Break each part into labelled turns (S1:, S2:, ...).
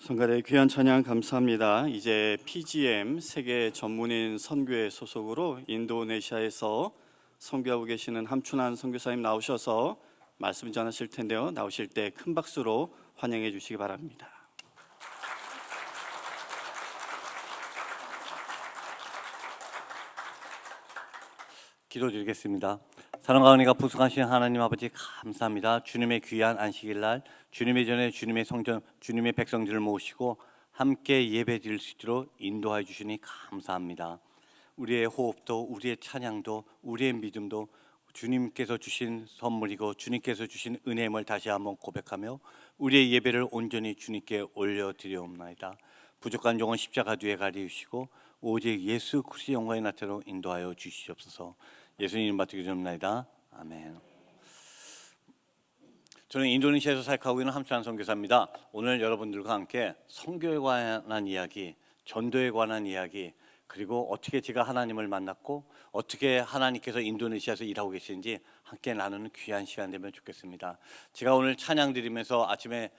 S1: 성가대 귀한 찬양 감사합니다. 이제 PGM 세계 전문인 선교회 소속으로 인도네시아에서 선교하고 계시는 함춘환 선교사님 나오셔서 말씀 전하실 텐데요. 나오실 때 큰 박수로 환영해 주시기 바랍니다.
S2: 기도드리겠습니다. 사랑과 은혜가 부승하신 하나님 아버지 감사합니다. 주님의 귀한 안식일 날 주님의 전에 주님의 성전 주님의 백성들을 모시고 함께 예배드릴 수 있도록 인도하여 주시니 감사합니다. 우리의 호흡도 우리의 찬양도 우리의 믿음도 주님께서 주신 선물이고 주님께서 주신 은혜임을 다시 한번 고백하며 우리의 예배를 온전히 주님께 올려드리옵나이다. 부족한 종은 십자가 뒤에 가리우시고 오직 예수 그리스도의 영광의 나타로 인도하여 주시옵소서. 예수님 맡기게 됩니다. 아멘. 저는 인도네시아에서 사역하고 있는 함춘환 선교사입니다. 오늘 여러분들과 함께 선교에 관한 이야기, 전도에 관한 이야기, 그리고 어떻게 제가 하나님을 만났고 어떻게 하나님께서 인도네시아에서 일하고 계시는지 함께 나누는 귀한 시간 되면 좋겠습니다. 제가 오늘 찬양 드리면서 아침에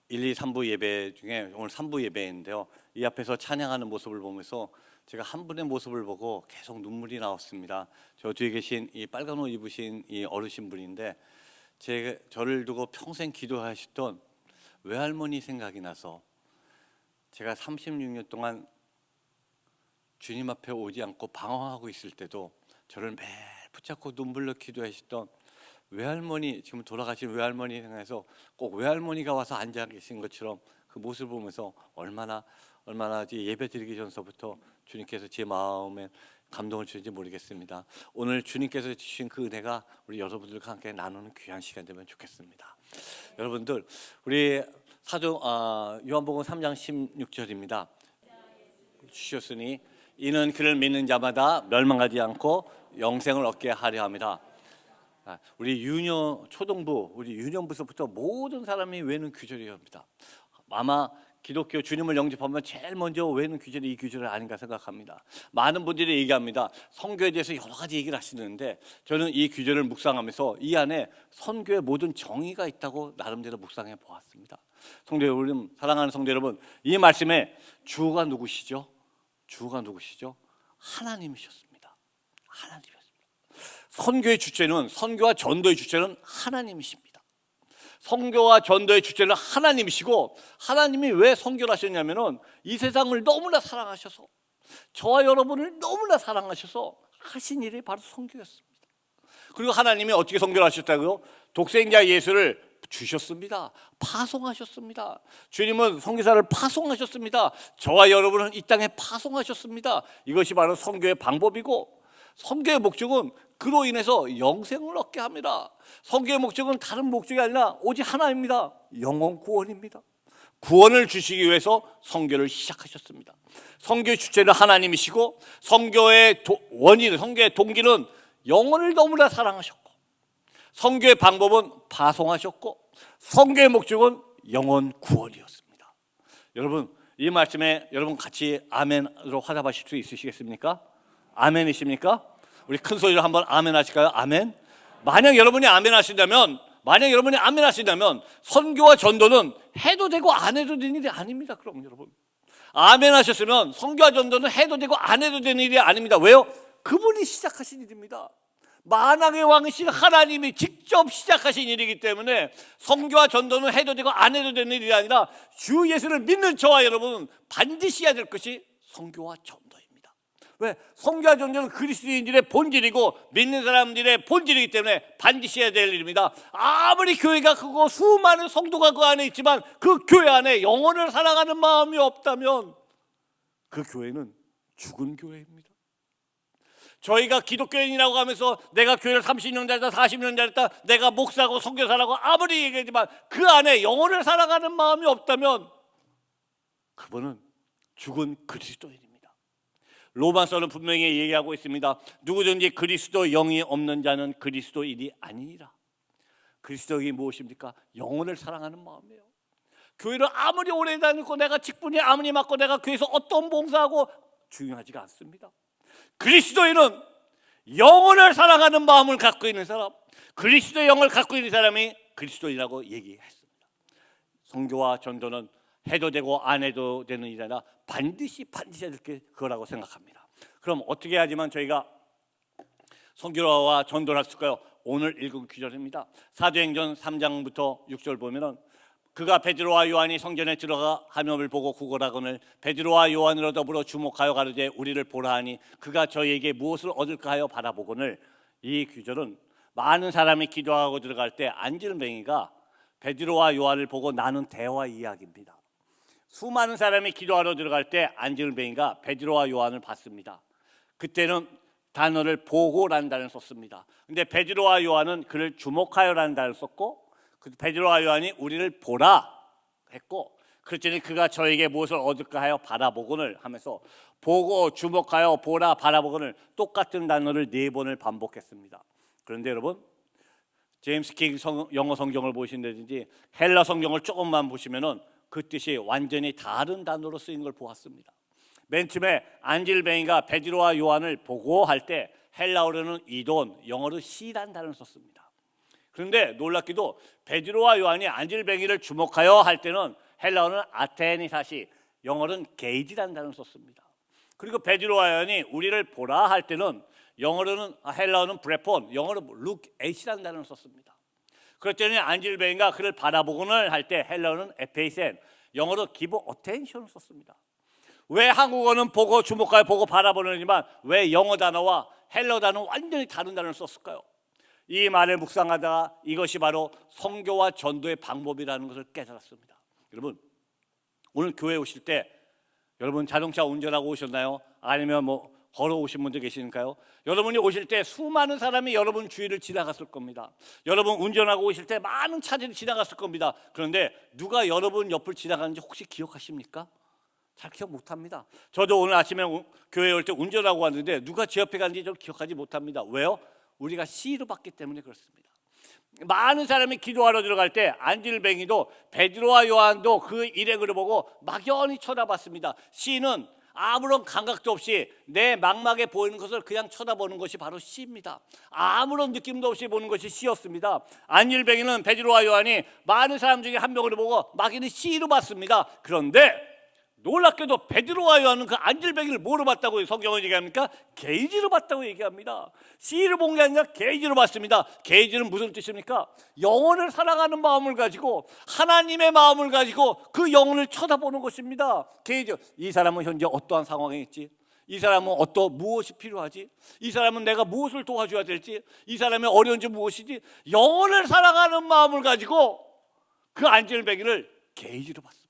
S2: 1, 2, 3부 예배 중에 오늘 3부 예배인데요. 이 앞에서 찬양하는 모습을 보면서 제가 한 분의 모습을 보고 계속 눈물이 나왔습니다. 저 뒤에 계신 이 빨간 옷 입으신 이 어르신 분인데 저를 두고 평생 기도하셨던 외할머니 생각이 나서 제가 36년 동안 주님 앞에 오지 않고 방황하고 있을 때도 저를 매일 붙잡고 눈물로 기도하셨던 외할머니, 지금 돌아가신 외할머니 생각해서 꼭 외할머니가 와서 앉아 계신 것처럼 그 모습을 보면서 얼마나 예배 드리기 전서부터 주님께서 제 마음에 감동을 주는지 모르겠습니다. 오늘 주님께서 주신 그 은혜가 우리 여러분들과 함께 나누는 귀한 시간 되면 좋겠습니다. 여러분들, 우리 요한복음 3장 16절입니다. 주셨으니 이는 그를 믿는 자마다 멸망하지 않고 영생을 얻게 하려 합니다. 우리 초등부, 우리 유년부서부터 모든 사람이 외는 규절이옵니다. 아마 기독교 주님을 영접하면 제일 먼저 외는 규절이 이 규절이 아닌가 생각합니다. 많은 분들이 얘기합니다. 선교에 대해서 여러 가지 얘기를 하시는데 저는 이 규절을 묵상하면서 이 안에 선교의 모든 정의가 있다고 나름대로 묵상해 보았습니다. 성도 여러분, 사랑하는 성도 여러분, 이 말씀에 주가 누구시죠? 주가 누구시죠? 하나님이셨습니다. 하나님이었습니다. 선교의 주체는, 선교와 전도의 주체는 하나님이십니다. 선교와 전도의 주체는 하나님이시고, 하나님이 왜 선교를 하셨냐면은 이 세상을 너무나 사랑하셔서, 저와 여러분을 너무나 사랑하셔서 하신 일이 바로 선교였습니다. 그리고 하나님이 어떻게 선교를 하셨다고요? 독생자 예수를 주셨습니다. 파송하셨습니다. 주님은 선교사를 파송하셨습니다. 저와 여러분은 이 땅에 파송하셨습니다. 이것이 바로 선교의 방법이고, 선교의 목적은 그로 인해서 영생을 얻게 합니다. 선교의 목적은 다른 목적이 아니라 오직 하나입니다. 영혼 구원입니다. 구원을 주시기 위해서 선교를 시작하셨습니다. 선교의 주체는 하나님이시고, 선교의 원인, 선교의 동기는 영혼을 너무나 사랑하셨고, 선교의 방법은 파송하셨고, 선교의 목적은 영혼 구원이었습니다. 여러분, 이 말씀에 여러분 같이 아멘으로 화답하실 수 있으시겠습니까? 아멘이십니까? 우리 큰 소리로 한번 아멘 하실까요? 아멘. 만약 여러분이 아멘 하신다면 선교와 전도는 해도 되고 안 해도 되는 일이 아닙니다. 그럼 여러분, 아멘 하셨으면 선교와 전도는 해도 되고 안 해도 되는 일이 아닙니다. 왜요? 그분이 시작하신 일입니다. 만왕의 왕이신 하나님이 직접 시작하신 일이기 때문에 선교와 전도는 해도 되고 안 해도 되는 일이 아니라 주 예수를 믿는 저와 여러분은 반드시 해야 될 것이 선교와 전도입니다. 왜? 선교와 전도는 그리스도인들의 본질이고 믿는 사람들의 본질이기 때문에 반드시 해야 될 일입니다. 아무리 교회가 크고 수많은 성도가 그 안에 있지만 그 교회 안에 영혼을 사랑하는 마음이 없다면 그 교회는 죽은 교회입니다. 저희가 기독교인이라고 하면서 내가 교회를 30년 잘했다 40년 잘했다 내가 목사고 선교사라고 아무리 얘기하지만 그 안에 영혼을 사랑하는 마음이 없다면 그분은 죽은 그리스도인입니다. 로마서는 분명히 얘기하고 있습니다. 누구든지 그리스도 영이 없는 자는 그리스도인이 아니니라. 그리스도인이 무엇입니까? 영혼을 사랑하는 마음이에요. 교회를 아무리 오래 다니고 내가 직분이 아무리 맡고 내가 교회에서 어떤 봉사하고 중요하지가 않습니다. 그리스도인은 영혼을 사랑하는 마음을 갖고 있는 사람, 그리스도의 영을 갖고 있는 사람이 그리스도인이라고 얘기했습니다. 선교와 전도는 해도 되고 안 해도 되는 일이 아니라 반드시 해야 될 게 그거라고 생각합니다. 그럼 어떻게 해야지만 저희가 선교와 전도를 할 수 있을까요? 오늘 읽은 구절입니다. 사도행전 3장부터 6절 보면은 그가 베드로와 요한이 성전에 들어가 하면을 보고 구걸하거늘 베드로와 요한으로 더불어 주목하여 가르되 우리를 보라 하니 그가 저희에게 무엇을 얻을까 하여 바라보거늘. 이 구절은 많은 사람이 기도하고 들어갈 때 안질뱅이가 베드로와 요한을 보고 나눈 대화 이야기입니다. 수많은 사람이 기도하러 들어갈 때 안질뱅이가 베드로와 요한을 봤습니다. 그때는 단어를 보고라는 단어를 썼습니다. 근데 베드로와 요한은 그를 주목하여라는 단어를 썼고 베드로와 요한이 우리를 보라 했고 그랬더니 그가 저에게 무엇을 얻을까 하여 바라보거늘 하면서 보고 주목하여 보라 바라보거늘 똑같은 단어를 4번을 반복했습니다. 그런데 여러분 제임스 킹 영어 성경을 보신다든지 헬라 성경을 조금만 보시면은 그 뜻이 완전히 다른 단어로 쓰인 걸 보았습니다. 맨 처음에 안질뱅이가 베드로와 요한을 보고 할 때 헬라어로는 이돈, 영어로 시란 단어를 썼습니다. 그런데 놀랍게도 베드로와 요한이 안질뱅이를 주목하여 할 때는 헬라어는 아테니사시, 영어로는 게이지라는 단어를 썼습니다. 그리고 베드로와 요한이 우리를 보라 할 때는 영어로는 헬라어는 브레폰, 영어로 look at이라는 단어를 썼습니다. 그랬더니 안질뱅이가 그를 바라보고는 할 때 헬라어는 에페이센, 영어로 give attention을 썼습니다. 왜 한국어는 보고 주목하여 보고 바라보는지만 왜 영어 단어와 헬라어 단어는 완전히 다른 단어를 썼을까요? 이 말을 묵상하다가 이것이 바로 선교와 전도의 방법이라는 것을 깨달았습니다. 여러분 오늘 교회 오실 때 여러분 자동차 운전하고 오셨나요? 아니면 뭐 걸어오신 분들 계시니까요? 여러분이 오실 때 수많은 사람이 여러분 주위를 지나갔을 겁니다. 여러분 운전하고 오실 때 많은 차들이 지나갔을 겁니다. 그런데 누가 여러분 옆을 지나가는지 혹시 기억하십니까? 잘 기억 못합니다. 저도 오늘 아침에 교회에 올 때 운전하고 왔는데 누가 제 옆에 가는지 좀 기억하지 못합니다. 왜요? 우리가 시로 봤기 때문에 그렇습니다. 많은 사람이 기도하러 들어갈 때 안질뱅이도 베드로와 요한도 그 일행을 보고 막연히 쳐다봤습니다. 시는 아무런 감각도 없이 내 망막에 보이는 것을 그냥 쳐다보는 것이 바로 시입니다. 아무런 느낌도 없이 보는 것이 시였습니다. 안질뱅이는 베드로와 요한이 많은 사람 중에 한 명을 보고 막연히 시로 봤습니다. 그런데 놀랍게도 베드로와 요한은 그 안질뱅이를 뭐로 봤다고 성경은 얘기합니까? 게이지로 봤다고 얘기합니다. C를 본 게 아니라 게이지로 봤습니다. 게이지는 무슨 뜻입니까? 영혼을 사랑하는 마음을 가지고 하나님의 마음을 가지고 그 영혼을 쳐다보는 것입니다. 게이지. 이 사람은 현재 어떠한 상황에 있지? 이 사람은 무엇이 필요하지? 이 사람은 내가 무엇을 도와줘야 될지? 이 사람의 어려운 점 무엇이지? 영혼을 사랑하는 마음을 가지고 그 안질뱅이를 게이지로 봤습니다.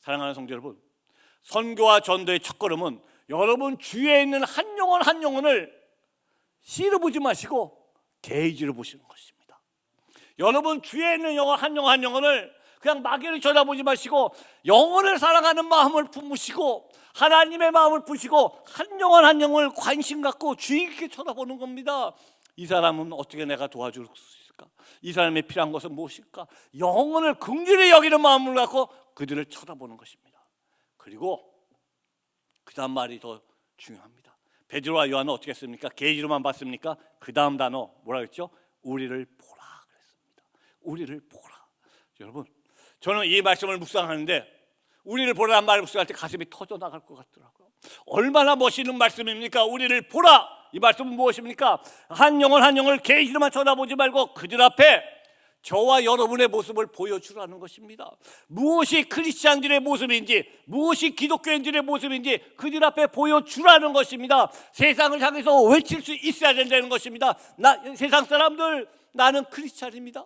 S2: 사랑하는 성도 여러분, 선교와 전도의 첫걸음은 여러분 주위에 있는 한 영혼 한 영혼을 C로 보지 마시고 게이지로 보시는 것입니다. 여러분 주위에 있는 영혼 한 영혼 한 영혼을 그냥 막연히 쳐다보지 마시고 영혼을 사랑하는 마음을 품으시고 하나님의 마음을 품으시고 한 영혼 한 영혼을 관심 갖고 주의 깊게 쳐다보는 겁니다. 이 사람은 어떻게 내가 도와줄 수 있을까? 이 사람의 필요한 것은 무엇일까? 영혼을 긍휼히 여기는 마음을 갖고 그들을 쳐다보는 것입니다. 그리고 그 다음 말이 더 중요합니다. 베드로와 요한은 어떻게 했습니까? 게이지로만 봤습니까? 그 다음 단어 뭐라 그랬죠? 우리를 보라 그랬습니다. 우리를 보라. 여러분 저는 이 말씀을 묵상하는데 우리를 보라는 말을 묵상할 때 가슴이 터져나갈 것 같더라고요. 얼마나 멋있는 말씀입니까? 우리를 보라. 이 말씀은 무엇입니까? 한 영혼 한 영혼을 게이지로만 쳐다보지 말고 그들 앞에 저와 여러분의 모습을 보여주라는 것입니다. 무엇이 크리스찬들의 모습인지 무엇이 기독교인들의 모습인지 그들 앞에 보여주라는 것입니다. 세상을 향해서 외칠 수 있어야 된다는 것입니다. 세상 사람들 나는 크리스찬입니다.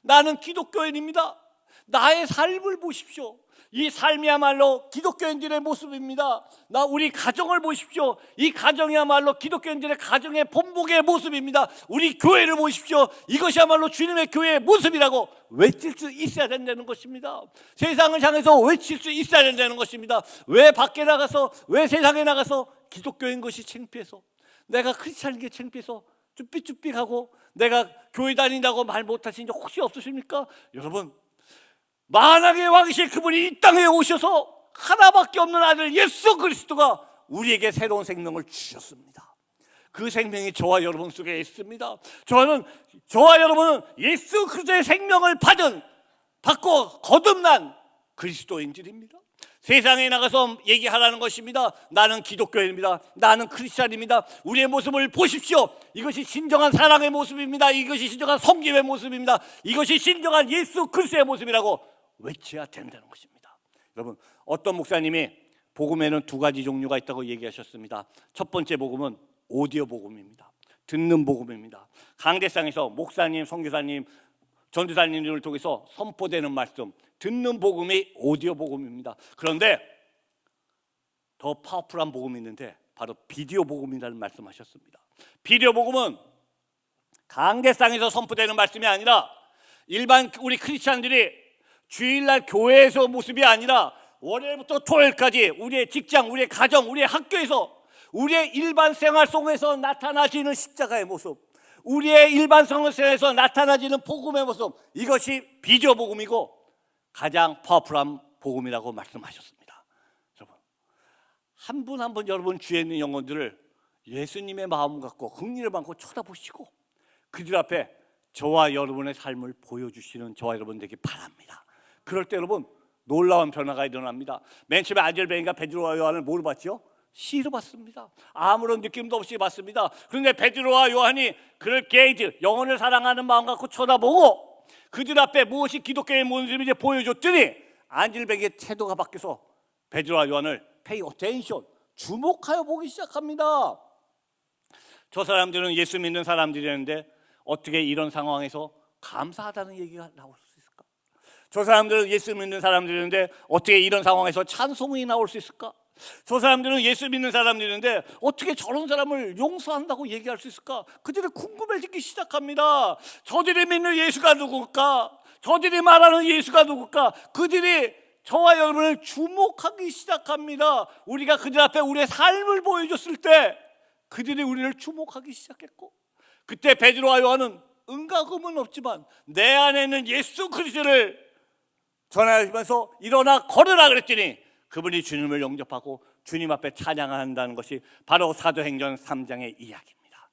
S2: 나는 기독교인입니다. 나의 삶을 보십시오. 이 삶이야말로 기독교인들의 모습입니다. 우리 가정을 보십시오. 이 가정이야말로 기독교인들의 가정의 본복의 모습입니다. 우리 교회를 보십시오. 이것이야말로 주님의 교회의 모습이라고 외칠 수 있어야 된다는 것입니다. 세상을 향해서 외칠 수 있어야 된다는 것입니다. 왜 밖에 나가서 왜 세상에 나가서 기독교인 것이 창피해서 내가 크리스찬인 게 창피해서 쭈삣쭈삣하고 내가 교회 다닌다고 말 못하신 적 혹시 없으십니까? 여러분 만왕의 왕이신 그분이 이 땅에 오셔서 하나밖에 없는 아들 예수 그리스도가 우리에게 새로운 생명을 주셨습니다. 그 생명이 저와 여러분 속에 있습니다. 저와 여러분은 예수 그리스도의 생명을 받고 거듭난 그리스도인들입니다. 세상에 나가서 얘기하라는 것입니다. 나는 기독교인입니다. 나는 크리스찬입니다. 우리의 모습을 보십시오. 이것이 진정한 사랑의 모습입니다. 이것이 진정한 섬김의 모습입니다. 이것이 진정한 예수 그리스도의 모습이라고 외쳐야 된다는 것입니다. 여러분, 어떤 목사님이 복음에는 두 가지 종류가 있다고 얘기하셨습니다. 첫 번째 복음은 오디오 복음입니다. 듣는 복음입니다. 강대상에서 목사님, 선교사님, 전도사님들을 통해서 선포되는 말씀, 듣는 복음이 오디오 복음입니다. 그런데 더 파워풀한 복음이 있는데 바로 비디오 복음이라는 말씀하셨습니다. 비디오 복음은 강대상에서 선포되는 말씀이 아니라 일반 우리 크리스찬들이 주일날 교회에서 모습이 아니라 월요일부터 토요일까지 우리의 직장, 우리의 가정, 우리의 학교에서 우리의 일반 생활 속에서 나타나지는 십자가의 모습, 우리의 일반 생활 속에서 나타나지는 복음의 모습, 이것이 비디오 복음이고 가장 파워풀한 복음이라고 말씀하셨습니다. 여러분, 한 분 한 분 여러분 주위에 있는 영혼들을 예수님의 마음 갖고 긍휼을 받고 쳐다보시고 그들 앞에 저와 여러분의 삶을 보여주시는 저와 여러분 되기 바랍니다. 그럴 때 여러분 놀라운 변화가 일어납니다. 맨 처음에 안젤뱅이가 베드로와 요한을 뭐로 봤죠? 시로 봤습니다. 아무런 느낌도 없이 봤습니다. 그런데 베드로와 요한이 그를 게이트, 영혼을 사랑하는 마음 갖고 쳐다보고 그들 앞에 무엇이 기독교의 모습인지 보여줬더니 안젤뱅이의 태도가 바뀌어서 베드로와 요한을 pay attention, 주목하여 보기 시작합니다. 저 사람들은 예수 믿는 사람들이었는데 어떻게 이런 상황에서 감사하다는 얘기가 나올 수 있을까? 저 사람들은 예수 믿는 사람들인데 어떻게 이런 상황에서 찬송이 나올 수 있을까? 저 사람들은 예수 믿는 사람들인데 어떻게 저런 사람을 용서한다고 얘기할 수 있을까? 그들이 궁금해지기 시작합니다. 저들이 믿는 예수가 누굴까? 저들이 말하는 예수가 누굴까? 그들이 저와 여러분을 주목하기 시작합니다. 우리가 그들 앞에 우리의 삶을 보여줬을 때 그들이 우리를 주목하기 시작했고, 그때 베드로와 요한은 은가금은 없지만 내 안에 있는 예수 그리스도를 전하면서 일어나 걸으라 그랬더니 그분이 주님을 영접하고 주님 앞에 찬양한다는 것이 바로 사도행전 3장의 이야기입니다.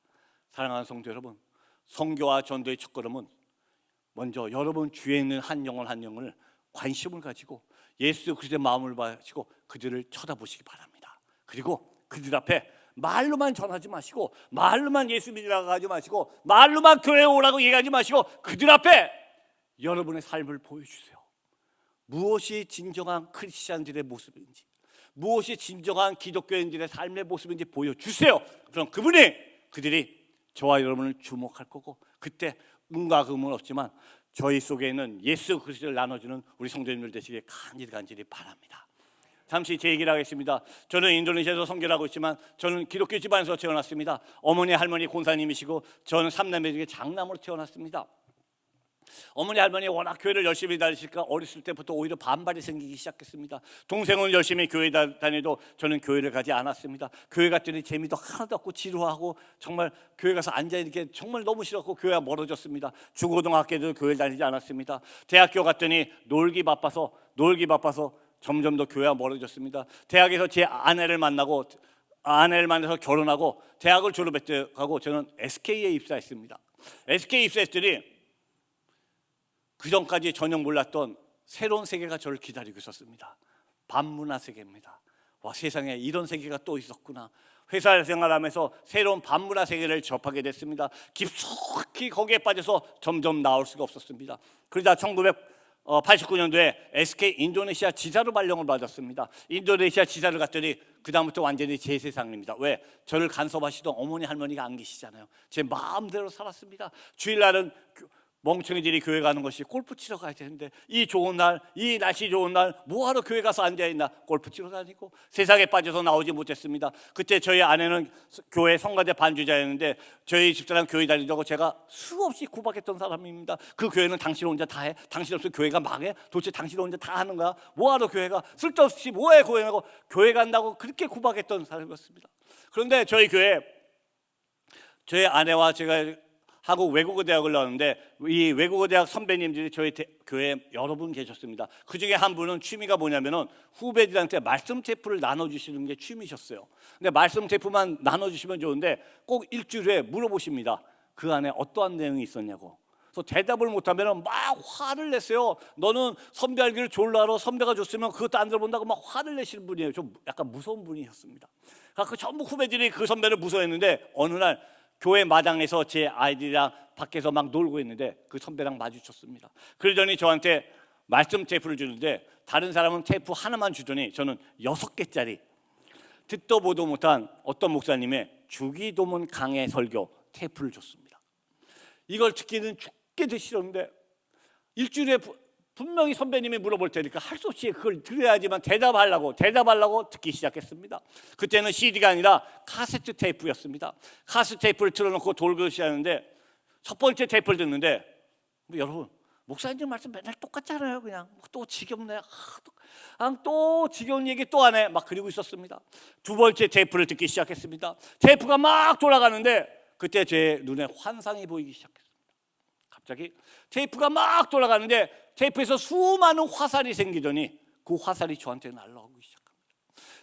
S2: 사랑하는 성도 여러분, 선교와 전도의 첫걸음은 먼저 여러분 주위에 있는 한 영혼 한 영혼을 관심을 가지고 예수 그리스도의 마음을 가지고 그들을 쳐다보시기 바랍니다. 그리고 그들 앞에 말로만 전하지 마시고 말로만 예수 믿으라고 하지 마시고 말로만 교회에 오라고 얘기하지 마시고 그들 앞에 여러분의 삶을 보여주세요. 무엇이 진정한 크리스찬들의 모습인지, 무엇이 진정한 기독교인들의 삶의 모습인지 보여주세요. 그럼 그들이 저와 여러분을 주목할 거고, 그때 은과 금은 없지만 저희 속에 있는 예수 그리스도를 나눠주는 우리 성도님들 되시길 간절히 바랍니다. 잠시 제 얘기를 하겠습니다. 저는 인도네시아에서 선교를 하고 있지만 저는 기독교 집안에서 태어났습니다. 어머니 할머니 권사님이시고 저는 3남매 중에 장남으로 태어났습니다. 어머니 할머니 워낙 교회를 열심히 다니시니까 어렸을 때부터 오히려 반발이 생기기 시작했습니다. 동생은 열심히 교회 다니도 저는 교회를 가지 않았습니다. 교회 갔더니 재미도 하나도 없고 지루하고 정말 교회 가서 앉아있는 게 정말 너무 싫었고 교회가 멀어졌습니다. 중고등학교도 교회를 다니지 않았습니다. 대학교 갔더니 놀기 바빠서 점점 더 교회가 멀어졌습니다. 대학에서 제 아내를 만나서 결혼하고 대학을 졸업했고 저는 SK에 입사했습니다. SK에 입사했더니 그 전까지 전혀 몰랐던 새로운 세계가 저를 기다리고 있었습니다. 반문화 세계입니다. 와, 세상에 이런 세계가 또 있었구나. 회사 생활하면서 새로운 반문화 세계를 접하게 됐습니다. 깊숙이 거기에 빠져서 점점 나올 수가 없었습니다. 그러다 1989년도에 SK 인도네시아 지사로 발령을 받았습니다. 인도네시아 지사를 갔더니 그 다음부터 완전히 제 세상입니다. 왜? 저를 간섭하시던 어머니 할머니가 안 계시잖아요. 제 마음대로 살았습니다. 주일날은 멍청이들이 교회 가는 것이 골프 치러 가야 되는데 이 좋은 날, 이 날씨 좋은 날 뭐하러 교회 가서 앉아있나? 골프 치러 다니고 세상에 빠져서 나오지 못했습니다. 그때 저희 아내는 교회 성가대 반주자였는데 저희 집사람 교회 다니자고 제가 수없이 구박했던 사람입니다. 그 교회는 당신 혼자 다 해? 당신 없으면 교회가 망해? 도대체 당신 혼자 다 하는 거야? 뭐하러 교회가? 쓸데없이 뭐해 교회하고 교회 간다고 그렇게 구박했던 사람이었습니다. 그런데 저희 아내와 제가 한국 외국어 대학을 나왔는데 이 외국어 대학 선배님들이 저희 교회에 여러 분 계셨습니다. 그 중에 한 분은 취미가 뭐냐면은 후배들한테 말씀 테이프를 나눠주시는 게 취미셨어요. 근데 말씀 테이프만 나눠주시면 좋은데 꼭 일주일에 물어보십니다. 그 안에 어떠한 내용이 있었냐고. 그래서 대답을 못하면 막 화를 냈어요. 너는 선배 알기를 졸라 알아. 선배가 줬으면 그것도 안 들어본다고 막 화를 내시는 분이에요. 좀 약간 무서운 분이었습니다. 그 전부 후배들이 그 선배를 무서워했는데 어느 날 교회 마당에서 제 아이들이랑 밖에서 막 놀고 있는데 그 선배랑 마주쳤습니다. 그러더니 저한테 말씀 테이프를 주는데 다른 사람은 테이프 하나만 주더니 저는 6개짜리 듣도 보도 못한 어떤 목사님의 주기도문 강해 설교 테이프를 줬습니다. 이걸 듣기는 죽게도 싫었는데 일주일에 분명히 선배님이 물어볼 테니까 할 수 없이 그걸 들어야지만 대답하려고 듣기 시작했습니다. 그때는 CD가 아니라 카세트 테이프였습니다. 카세트 테이프를 틀어놓고 돌고 시작하는데 첫 번째 테이프를 듣는데 여러분 목사님 말씀 맨날 똑같잖아요. 그냥 또 지겹네. 또 지겨운 얘기 또 하네. 막 그러고 있었습니다. 두 번째 테이프를 듣기 시작했습니다. 테이프가 막 돌아가는데 그때 제 눈에 환상이 보이기 시작했습니다. 갑자기 테이프가 막 돌아가는데 테이프에서 수많은 화살이 생기더니 그 화살이 저한테 날아오기 시작합니다.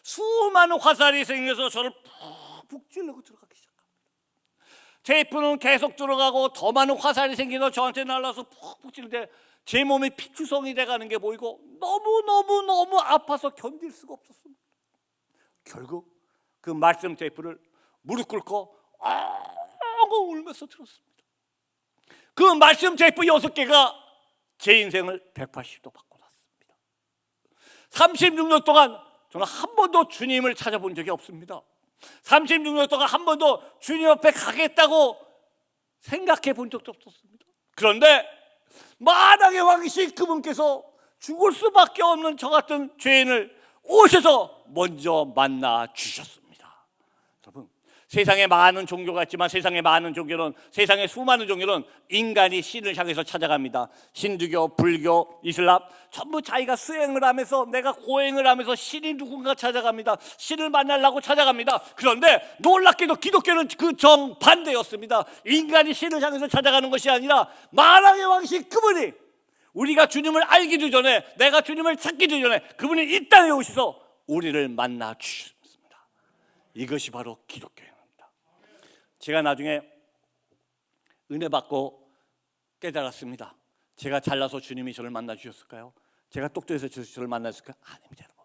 S2: 수많은 화살이 생겨서 저를 푹 찔르고 들어가기 시작합니다. 테이프는 계속 들어가고 더 많은 화살이 생기서 저한테 날아서 푹 찔는데 제 몸이 피투성이 돼가는 게 보이고 너무 아파서 견딜 수가 없었습니다. 결국 그 말씀 테이프를 무릎 꿇고 울면서 들었습니다. 그 말씀 테이프 6개가 제 인생을 180도 바꿔놨습니다. 36년 동안 저는 한 번도 주님을 찾아본 적이 없습니다. 36년 동안 한 번도 주님 앞에 가겠다고 생각해 본 적도 없었습니다. 그런데 만왕의 왕이신 그분께서 죽을 수밖에 없는 저 같은 죄인을 오셔서 먼저 만나 주셨습니다. 여러분, 세상에 많은 종교가 있지만 세상에 수많은 종교는 인간이 신을 향해서 찾아갑니다. 힌두교, 불교, 이슬람 전부 자기가 수행을 하면서 내가 고행을 하면서 신이 누군가 찾아갑니다. 신을 만나려고 찾아갑니다. 그런데 놀랍게도 기독교는 그 정반대였습니다. 인간이 신을 향해서 찾아가는 것이 아니라 만왕의 왕이신 그분이 우리가 주님을 알기도 전에 내가 주님을 찾기도 전에 그분이 이 땅에 오셔서 우리를 만나 주셨습니다. 이것이 바로 기독교예요. 제가 나중에 은혜 받고 깨달았습니다. 제가 잘나서 주님이 저를 만나 주셨을까요? 제가 똑똑해서 저를 만났을까요? 아닙니다, 여러분.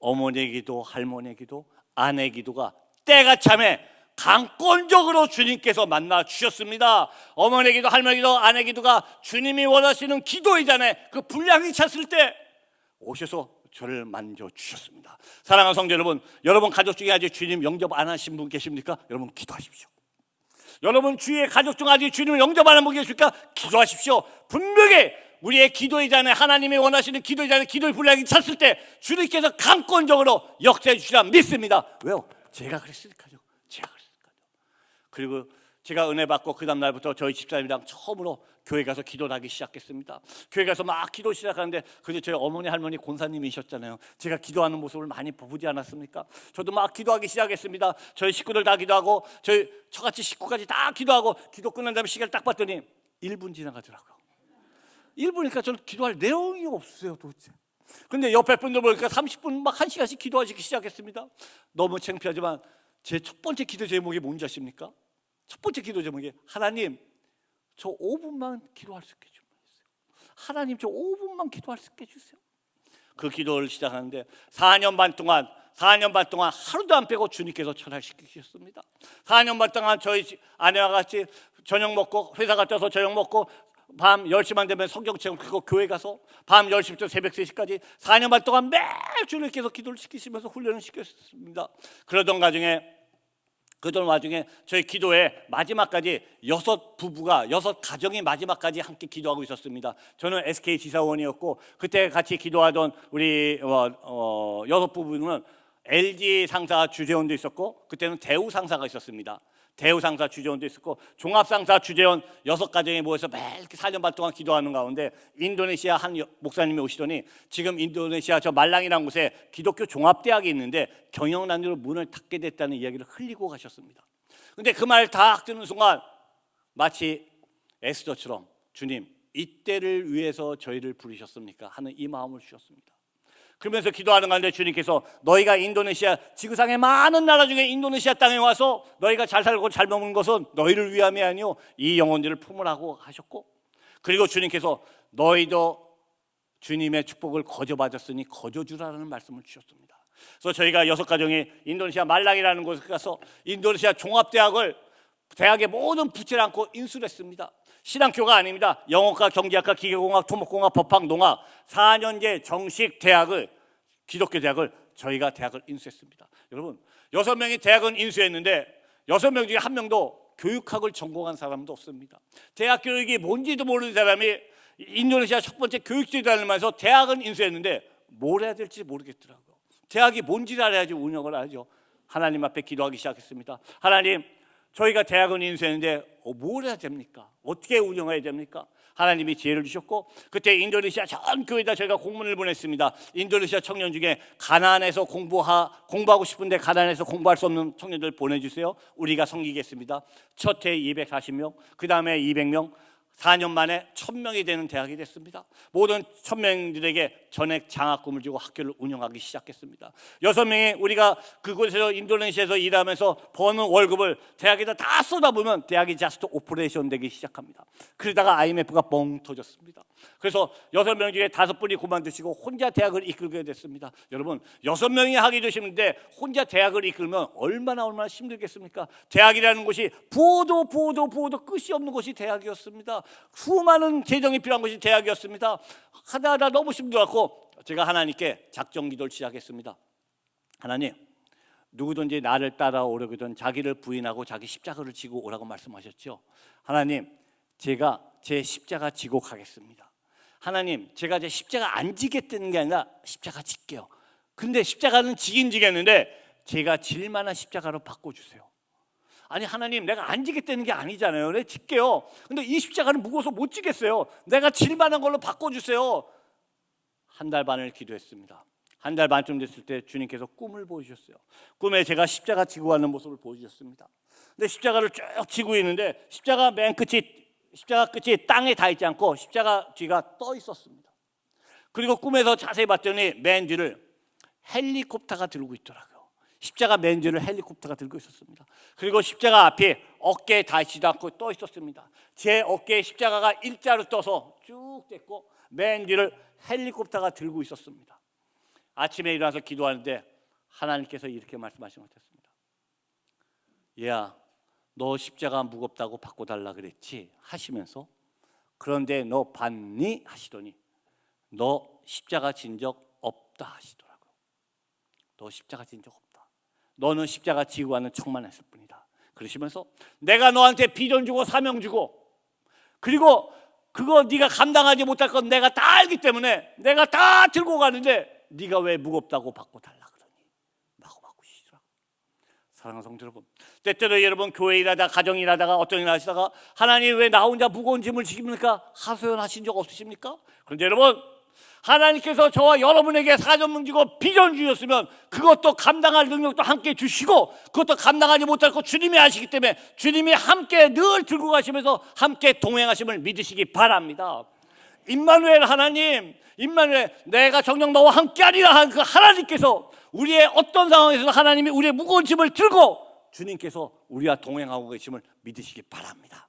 S2: 어머니의 기도, 할머니의 기도, 아내의 기도가 때가 참에 강권적으로 주님께서 만나 주셨습니다. 어머니의 기도, 할머니의 기도, 아내의 기도가 주님이 원하시는 기도이잖아요. 그 분량이 찼을 때 오셔서 저를 만져 주셨습니다. 사랑하는 성도 여러분, 여러분 가족 중에 아직 주님 영접 안 하신 분 계십니까? 여러분 기도하십시오. 여러분 주위의 가족 중 아직 주님을 영접 안 한 분 계십니까? 기도하십시오. 분명히 우리의 기도이잖아요. 하나님이 원하시는 기도이잖아요. 기도의 분량이 찼을 때 주님께서 강권적으로 역사해 주시라 믿습니다. 왜요? 제가 그랬으니까요. 그리고 제가 은혜 받고 그 다음 날부터 저희 집사님이랑 처음으로 교회 가서 기도를 하기 시작했습니다. 교회 가서 막 기도 시작하는데 그때 저희 어머니 할머니 권사님이셨잖아요. 제가 기도하는 모습을 많이 보지 않았습니까? 저도 막 기도하기 시작했습니다. 저희 식구들 다 기도하고 저같이 식구까지 다 기도하고 기도 끝난 다음에 시간을 딱 봤더니 1분 지나가더라고요. 1분이니까 저는 기도할 내용이 없어요 도대체. 근데 옆에 분들 보니까 30분 막 1시간씩 기도하시기 시작했습니다. 너무 창피하지만 제 첫 번째 기도 제목이 뭔지 아십니까? 첫 번째 기도 제목이 하나님 저 5분만 기도할 수 있게 해주세요. 하나님 저 5분만 기도할 수 있게 해주세요. 그 기도를 시작하는데 4년 반 동안 하루도 안 빼고 주님께서 철학시키셨습니다. 4년 반 동안 저희 아내와 같이 저녁 먹고 회사 갔다 와서 저녁 먹고 밤 10시만 되면 성경책 읽고 교회 가서 밤 10시부터 새벽 3시까지 4년 반 동안 매일 주님께서 기도를 시키시면서 훈련을 시켰습니다. 그러던 와중에 저희 기도회 마지막까지 6 가정이 마지막까지 함께 기도하고 있었습니다. 저는 SK 지사원이었고 그때 같이 기도하던 우리 6부부는 LG 상사 주재원도 있었고 그때는 대우 상사가 있었습니다. 대우 상사 주재원도 있었고 종합 상사 주재원 6가정이 모여서 매일 4년 반 동안 기도하는 가운데 인도네시아 한 목사님이 오시더니 지금 인도네시아 저 말랑이라는 곳에 기독교 종합대학이 있는데 경영난으로 문을 닫게 됐다는 이야기를 흘리고 가셨습니다. 근데 그 말 다 듣는 순간 마치 에스더처럼 주님 이때를 위해서 저희를 부르셨습니까? 하는 이 마음을 주셨습니다. 그러면서 기도하는 가운데 주님께서 너희가 인도네시아 지구상의 많은 나라 중에 인도네시아 땅에 와서 너희가 잘 살고 잘 먹는 것은 너희를 위함이 아니요 이 영혼들을 품으라고 하셨고 그리고 주님께서 너희도 주님의 축복을 거저받았으니 거저주라는 말씀을 주셨습니다. 그래서 저희가 6가정이 인도네시아 말랑이라는 곳에 가서 인도네시아 대학의 모든 부채를 안고 인수를 했습니다. 신앙교가 아닙니다. 영어과, 경제학과, 기계공학, 토목공학, 법학, 농학 4년제 정식 기독교 대학을 저희가 대학을 인수했습니다. 여러분 6명이 대학은 인수했는데 6명 중에 1명도 교육학을 전공한 사람도 없습니다. 대학 교육이 뭔지도 모르는 사람이 인도네시아 첫 번째 교육지에 다니면서 대학은 인수했는데 뭘 해야 될지 모르겠더라고요. 대학이 뭔지를 알아야지 운영을 하죠. 하나님 앞에 기도하기 시작했습니다. 하나님, 저희가 대학은 인수했는데 뭘 해야 됩니까? 어떻게 운영해야 됩니까? 하나님이 지혜를 주셨고 그때 인도네시아 전 교회에다 저희가 공문을 보냈습니다. 인도네시아 청년 중에 가난해서 공부하고 싶은데 가난해서 공부할 수 없는 청년들 보내주세요. 우리가 섬기겠습니다. 첫 해 240명, 그 다음에 200명, 4년 만에 1000명이 되는 대학이 됐습니다. 모든 1000명들에게 전액 장학금을 주고 학교를 운영하기 시작했습니다. 6명이 우리가 그곳에서 인도네시아에서 일하면서 버는 월급을 대학에다 다 쏟아부으면 대학이 자스트 오퍼레이션 되기 시작합니다. 그러다가 IMF가 뻥 터졌습니다. 그래서 6명 중에 5분이 그만두시고 혼자 대학을 이끌게 됐습니다. 여러분 6명이 하게 되시는데 혼자 대학을 이끌면 얼마나 힘들겠습니까? 대학이라는 곳이 부어도 끝이 없는 곳이 대학이었습니다. 수많은 재정이 필요한 것이 대학이었습니다. 하다 너무 힘들었고 제가 하나님께 작정 기도를 시작했습니다. 하나님, 누구든지 나를 따라오려거든 자기를 부인하고 자기 십자가를 지고 오라고 말씀하셨죠. 하나님, 제가 제 십자가 지고 가겠습니다. 하나님, 제가 제 십자가 안 지겠다는 게 아니라 십자가 질게요. 근데 십자가는 지긴 지겠는데 제가 질 만한 십자가로 바꿔주세요. 아니 하나님, 내가 안 지겠다는 게 아니잖아요. 내가 질게요. 근데 이 십자가는 무거워서 못 지겠어요. 내가 질 만한 걸로 바꿔주세요. 한 달 반을 기도했습니다. 한 달 반쯤 됐을 때 주님께서 꿈을 보여주셨어요. 꿈에 제가 십자가 지고 가는 모습을 보여주셨습니다. 근데 십자가를 쭉 지고 있는데 십자가 끝이 땅에 닿지 않고 십자가 뒤가 떠 있었습니다. 그리고 꿈에서 자세히 봤더니 맨 뒤를 헬리콥터가 들고 있더라고요. 십자가 맨 뒤를 헬리콥터가 들고 있었습니다. 그리고 십자가 앞이 어깨에 닿지도 않고 떠 있었습니다. 제 어깨에 십자가가 일자로 떠서 쭉 됐고 맨 뒤를 헬리콥터가 들고 있었습니다. 아침에 일어나서 기도하는데 하나님께서 이렇게 말씀하신 것 같았습니다. 얘야, 너 십자가 무겁다고 바꿔달라 그랬지 하시면서 그런데 너 받니? 하시더니 너 십자가 진 적 없다 하시더라고요. 너 십자가 진 적 없다. 너는 십자가 지고 가는 척만 했을 뿐이다. 그러시면서 내가 너한테 비전 주고 사명 주고 그리고 그거 네가 감당하지 못할 건 내가 다 알기 때문에 내가 다 들고 가는데 네가 왜 무겁다고 바꿔달라 그러니 마구 바꾸시더라고요. 사랑하는 성도 여러분, 때때로 여러분 교회 일하다가 가정 일하다가 어떤 일 하시다가 하나님 왜 나 혼자 무거운 짐을 지깁니까? 하소연하신 적 없으십니까? 그런데 여러분, 하나님께서 저와 여러분에게 사명 주고 비전 주셨으면 그것도 감당할 능력도 함께 주시고 그것도 감당하지 못할 것 주님이 아시기 때문에 주님이 함께 늘 들고 가시면서 함께 동행하심을 믿으시기 바랍니다. 임마누엘 하나님, 임마누엘, 내가 정녕 너와 함께하리라 한 그 하나님께서 우리의 어떤 상황에서도 하나님이 우리의 무거운 짐을 들고 주님께서 우리와 동행하고 계심을 믿으시기 바랍니다.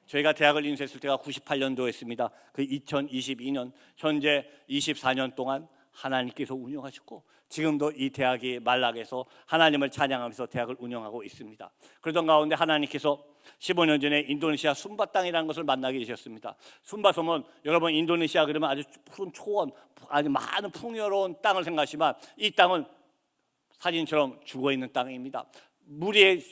S2: 저희가 대학을 인수했을 때가 98년도였습니다. 그 2022년 현재 24년 동안 하나님께서 운영하셨고 지금도 이 대학이 말락에서 하나님을 찬양하면서 대학을 운영하고 있습니다. 그러던 가운데 하나님께서 15년 전에 인도네시아 순바 땅이라는 것을 만나게 되셨습니다. 순바 섬은 여러분 인도네시아 그러면 아주 푸른 초원, 아주 많은 풍요로운 땅을 생각하시지만 이 땅은 사진처럼 죽어있는 땅입니다. 물이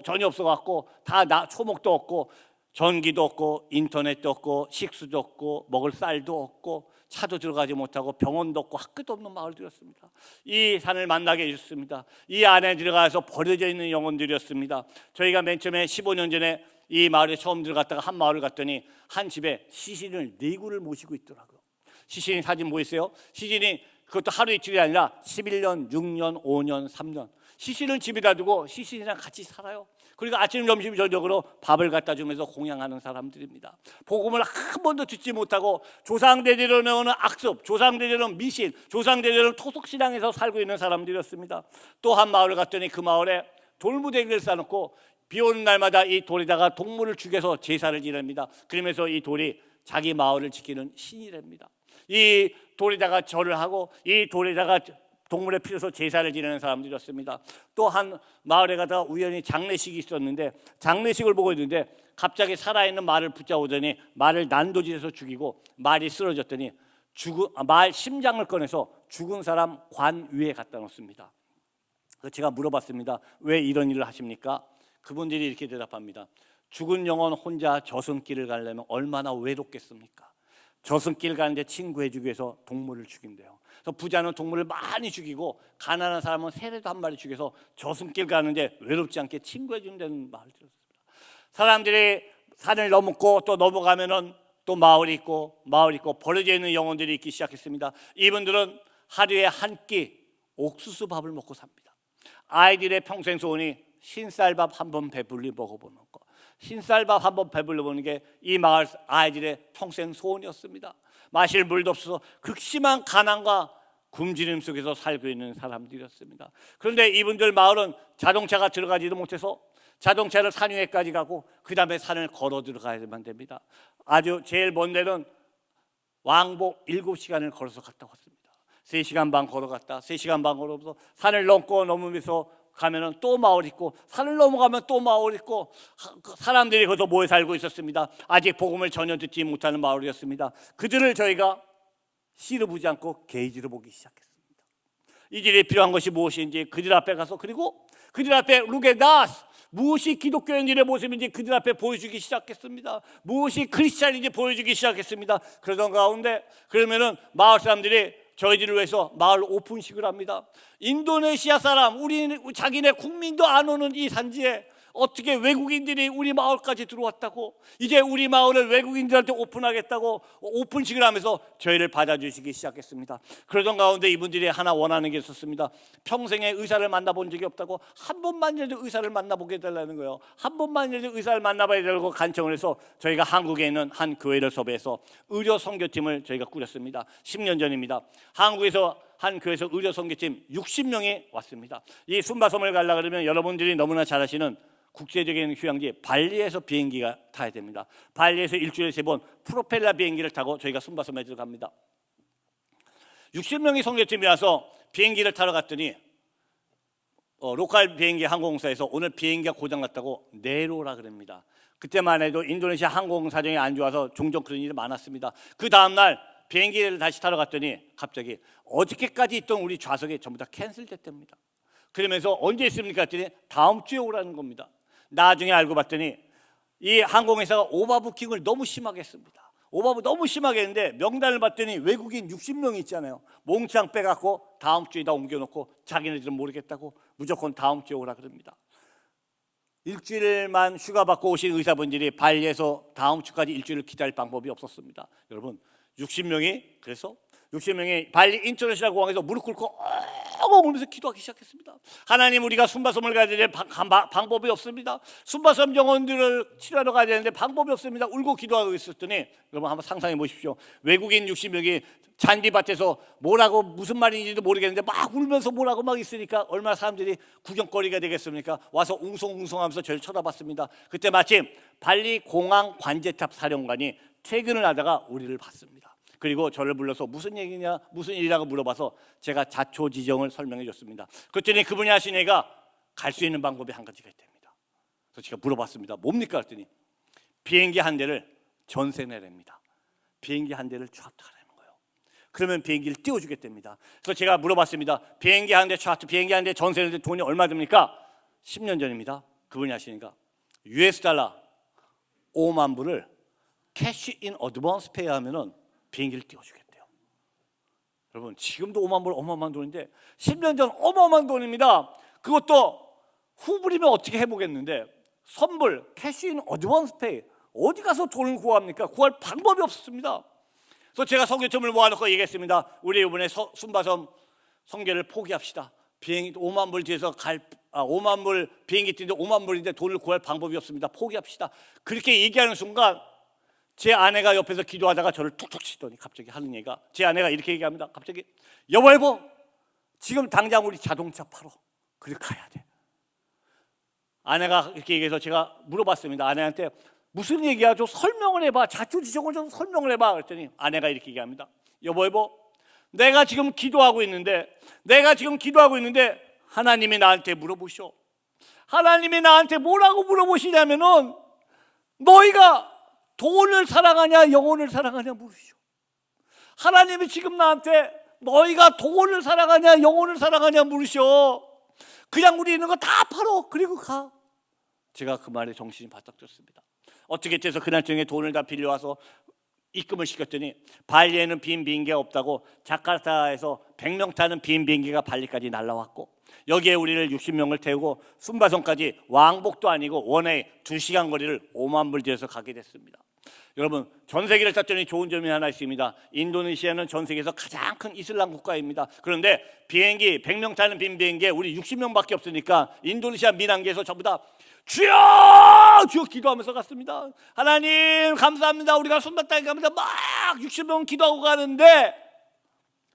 S2: 전혀 없어갖고 다 초목도 없고 전기도 없고 인터넷도 없고 식수도 없고 먹을 쌀도 없고 차도 들어가지 못하고 병원도 없고 학교도 없는 마을들이었습니다. 이 산을 만나게 해주셨습니다. 이 안에 들어가서 버려져 있는 영혼들이었습니다. 저희가 맨 처음에 15년 전에 이 마을에 처음 들어갔다가 한 마을을 갔더니 한 집에 시신을 4구를 모시고 있더라고요. 시신이 사진 보이세요? 시신이 그것도 하루 이틀이 아니라 11년, 6년, 5년, 3년 시신을 집에다 두고 시신이랑 같이 살아요. 그리고 아침, 점심, 저녁으로 밥을 갖다 주면서 공양하는 사람들입니다. 복음을 한 번도 듣지 못하고 조상대대로 나오는 악습, 조상대대로 미신, 조상대대로 토속신앙에서 살고 있는 사람들이었습니다. 또 한 마을을 갔더니 그 마을에 돌무대기를 쌓아놓고 비 오는 날마다 이 돌에다가 동물을 죽여서 제사를 지냅니다. 그러면서 이 돌이 자기 마을을 지키는 신이랍니다. 이 돌에다가 절을 하고 이 돌에다가 동물의 피로서 제사를 지내는 사람들이었습니다. 또 한 마을에 가다가 우연히 장례식이 있었는데 장례식을 보고 있는데 갑자기 살아있는 말을 붙잡으더니 말을 난도질해서 죽이고 말이 쓰러졌더니 말 심장을 꺼내서 죽은 사람 관 위에 갖다 놓습니다. 그래서 제가 물어봤습니다. 왜 이런 일을 하십니까? 그분들이 이렇게 대답합니다. 죽은 영혼 혼자 저승길을 가려면 얼마나 외롭겠습니까? 저승길 가는데 친구해주기 위해서 동물을 죽인대요. 그래서 부자는 동물을 많이 죽이고 가난한 사람은 새라도 한 마리 죽여서 저승길 가는데 외롭지 않게 친구해준다는 말을 들었습니다. 사람들이 산을 넘고 또 넘어가면은 또 마을이 있고 버려져 있는 영혼들이 있기 시작했습니다. 이분들은 하루에 한 끼 옥수수 밥을 먹고 삽니다. 아이들의 평생 소원이 흰쌀밥 한 번 배불리 먹어보는 거. 흰쌀밥 한 번 배불러 보는 게 이 마을 아이들의 평생 소원이었습니다. 마실 물도 없어서 극심한 가난과 굶주림 속에서 살고 있는 사람들이었습니다. 그런데 이분들 마을은 자동차가 들어가지도 못해서 자동차를 산 위에까지 가고 그 다음에 산을 걸어 들어가야만 됩니다. 아주 제일 먼 데는 왕복 7시간을 걸어서 갔다 왔습니다. 3시간 반 걸어갔다 3시간 반 걸어서 산을 넘으면서 가면은 또 마을 있고 산을 넘어가면 또 마을 있고 사람들이 거기서 모여 살고 있었습니다. 아직 복음을 전혀 듣지 못하는 마을이었습니다. 그들을 저희가 씨를 보지 않고 게이지로 보기 시작했습니다. 이들이 필요한 것이 무엇인지 그들 앞에 가서 그리고 그들 앞에 루게다스 무엇이 기독교인들의 모습인지 그들 앞에 보여주기 시작했습니다. 무엇이 크리스찬인지 보여주기 시작했습니다. 그러던 가운데 그러면은 마을 사람들이 저희들을 위해서 마을 오픈식을 합니다. 인도네시아 사람, 자기네 국민도 안 오는 이 산지에 어떻게 외국인들이 우리 마을까지 들어왔다고 이제 우리 마을을 외국인들한테 오픈하겠다고 오픈식을 하면서 저희를 받아주시기 시작했습니다. 그러던 가운데 이분들이 하나 원하는 게 있었습니다. 평생에 의사를 만나본 적이 없다고 한 번만이라도 의사를 만나보게 해달라는 거예요. 한 번만이라도 의사를 만나봐야 되고 간청을 해서 저희가 한국에 있는 한 교회를 섭외해서 의료 선교팀을 저희가 꾸렸습니다. 10년 전입니다. 한국에서 한 교회에서 의료 선교팀 60명이 왔습니다. 이 순바섬을 가려고 그러면 여러분들이 너무나 잘 아시는 국제적인 휴양지 발리에서 비행기가 타야 됩니다. 발리에서 일주일에 3번 프로펠러 비행기를 타고 저희가 순바섬에 들어갑니다. 60명이 선교팀이라서 비행기를 타러 갔더니 로컬 비행기 항공사에서 오늘 비행기가 고장났다고 내려오라 그럽니다. 그때만 해도 인도네시아 항공 사정이 안 좋아서 종종 그런 일이 많았습니다. 그 다음날 비행기를 다시 타러 갔더니 갑자기 어저께까지 있던 우리 좌석이 전부 다 캔슬됐답니다. 그러면서 언제 있습니까? 했더니 다음 주에 오라는 겁니다. 나중에 알고 봤더니 이 항공회사가 오버부킹을 너무 심하게 했습니다. 오버부 너무 심하게 했는데 명단을 봤더니 외국인 60명이 있잖아요. 몽창 빼갖고 다음 주에다 옮겨놓고 자기네들은 모르겠다고 무조건 다음 주에 오라 그럽니다. 일주일만 휴가 받고 오신 의사분들이 발리에서 다음 주까지 일주일을 기다릴 방법이 없었습니다. 여러분 60명이 발리 인터내셔널 공항에서 무릎 꿇고 울면서 기도하기 시작했습니다. 하나님, 우리가 순바섬을 가야 되는데 방법이 없습니다. 순바섬 영혼들을 치료하러 가야 되는데 방법이 없습니다. 울고 기도하고 있었더니 여러분 한번 상상해 보십시오. 외국인 60명이 잔디밭에서 뭐라고 무슨 말인지도 모르겠는데 막 울면서 뭐라고 막 있으니까 얼마나 사람들이 구경거리가 되겠습니까? 와서 웅성웅성하면서 저를 쳐다봤습니다. 그때 마침 발리 공항 관제탑 사령관이 퇴근을 하다가 우리를 봤습니다. 그리고 저를 불러서 무슨 얘기냐, 무슨 일이라고 물어봐서 제가 자초지정을 설명해 줬습니다. 그랬더니 그분이 하신 얘기가 갈 수 있는 방법이 한 가지가 있답니다. 그래서 제가 물어봤습니다. 뭡니까? 그랬더니 비행기 한 대를 전세 내랍니다. 비행기 한 대를 차트하라는 거예요. 그러면 비행기를 띄워주겠답니다. 그래서 제가 물어봤습니다. 비행기 한 대 차트, 비행기 한 대 전세 내는데 돈이 얼마 듭니까? 10년 전입니다. 그분이 하시니까 US 달러 5만 불을 캐시 인 어드밴스 페이 하면은 비행기를 띄워주겠대요. 여러분 지금도 5만 불 어마어마한 돈인데 10년 전 어마어마한 돈입니다. 그것도 후불이면 어떻게 해보겠는데 선불 캐시 인 어드밴스 페이 어디 가서 돈을 구합니까? 구할 방법이 없었습니다. 그래서 제가 선교팀을 모아놓고 얘기했습니다. 우리 이번에 순바섬 선교를 포기합시다. 비행기 5만 불 뒤에서 5만 불 비행기 뛰는데 5만 불인데 돈을 구할 방법이 없습니다. 포기합시다. 그렇게 얘기하는 순간 제 아내가 옆에서 기도하다가 저를 툭툭 치더니 갑자기 하는 얘기가 제 아내가 이렇게 얘기합니다. 갑자기 여보 지금 당장 우리 자동차 팔어. 그래 가야 돼. 아내가 이렇게 얘기해서 제가 물어봤습니다. 아내한테 무슨 얘기하죠? 설명을 해봐. 자초지종을 좀 설명을 해봐. 그랬더니 아내가 이렇게 얘기합니다. 여보, 내가 지금 기도하고 있는데 하나님이 나한테 물어보셔. 하나님이 나한테 뭐라고 물어보시냐면은 너희가 돈을 사랑하냐 영혼을 사랑하냐 물으시오. 하나님이 지금 나한테 너희가 돈을 사랑하냐 영혼을 사랑하냐 물으셔. 그냥 우리 있는 거 다 팔어 그리고 가. 제가 그 말에 정신이 바짝 들었습니다. 어떻게 돼서 그날 중에 돈을 다 빌려와서 입금을 시켰더니 발리에는 빈 비행기가 없다고 자카르타에서 100명 타는 빈 비행기가 발리까지 날라왔고, 여기에 우리를 60명을 태우고 순바성까지 왕복도 아니고 원웨이 2시간 거리를 5만 불 들여서 가게 됐습니다. 여러분, 전 세계를 탔더니 좋은 점이 하나 있습니다. 인도네시아는 전 세계에서 가장 큰 이슬람 국가입니다. 그런데 비행기 100명 타는 빈 비행기에 우리 60명밖에 없으니까 인도네시아 민항기에서 전부 다 주여 주여 기도하면서 갔습니다. 하나님 감사합니다. 우리가 손받다니까 합니다. 막 60명 기도하고 가는데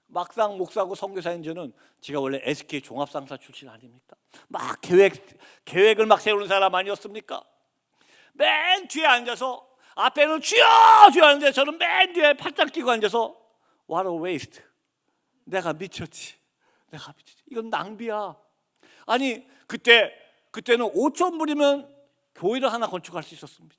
S2: 막상 목사하고 선교사인 저는, 제가 원래 SK 종합상사 출신 아닙니까? 막 계획을 막 세우는 사람 아니었습니까? 맨 뒤에 앉아서 앞에는 주여 주여 하는데 저는 맨 뒤에 팔짱 끼고 앉아서 What a waste. 내가 미쳤지. 이건 낭비야. 아니 그때는 5천 불이면 교회를 하나 건축할 수 있었습니다.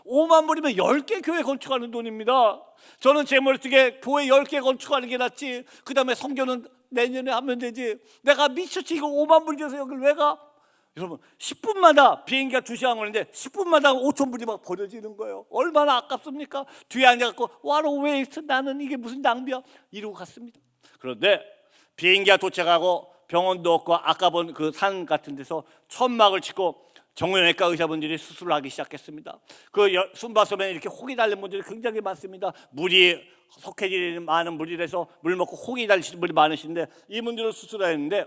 S2: 5만 불이면 10개 교회 건축하는 돈입니다. 저는 제 머릿속에 교회 10개 건축하는 게 낫지, 그 다음에 성교는 내년에 하면 되지. 내가 미쳤지. 이거 5만 불 줘서 여길 왜 가? 여러분, 10분마다 비행기가 2시간 걸리는데 10분마다 5천 불이 막 버려지는 거예요. 얼마나 아깝습니까? 뒤에 앉아갖고 What a waste. 나는 이게 무슨 낭비야 이러고 갔습니다. 그런데 비행기가 도착하고 병원도 없고 아까 본 그 산 같은 데서 천막을 치고 정형외과 의사분들이 수술을 하기 시작했습니다. 그 숨바섬에 이렇게 혹이 달린 분들이 굉장히 많습니다. 물이 석회질이 많은 물이라서 물 먹고 혹이 달리시는 분이 많으신데 이분들을 수술했는데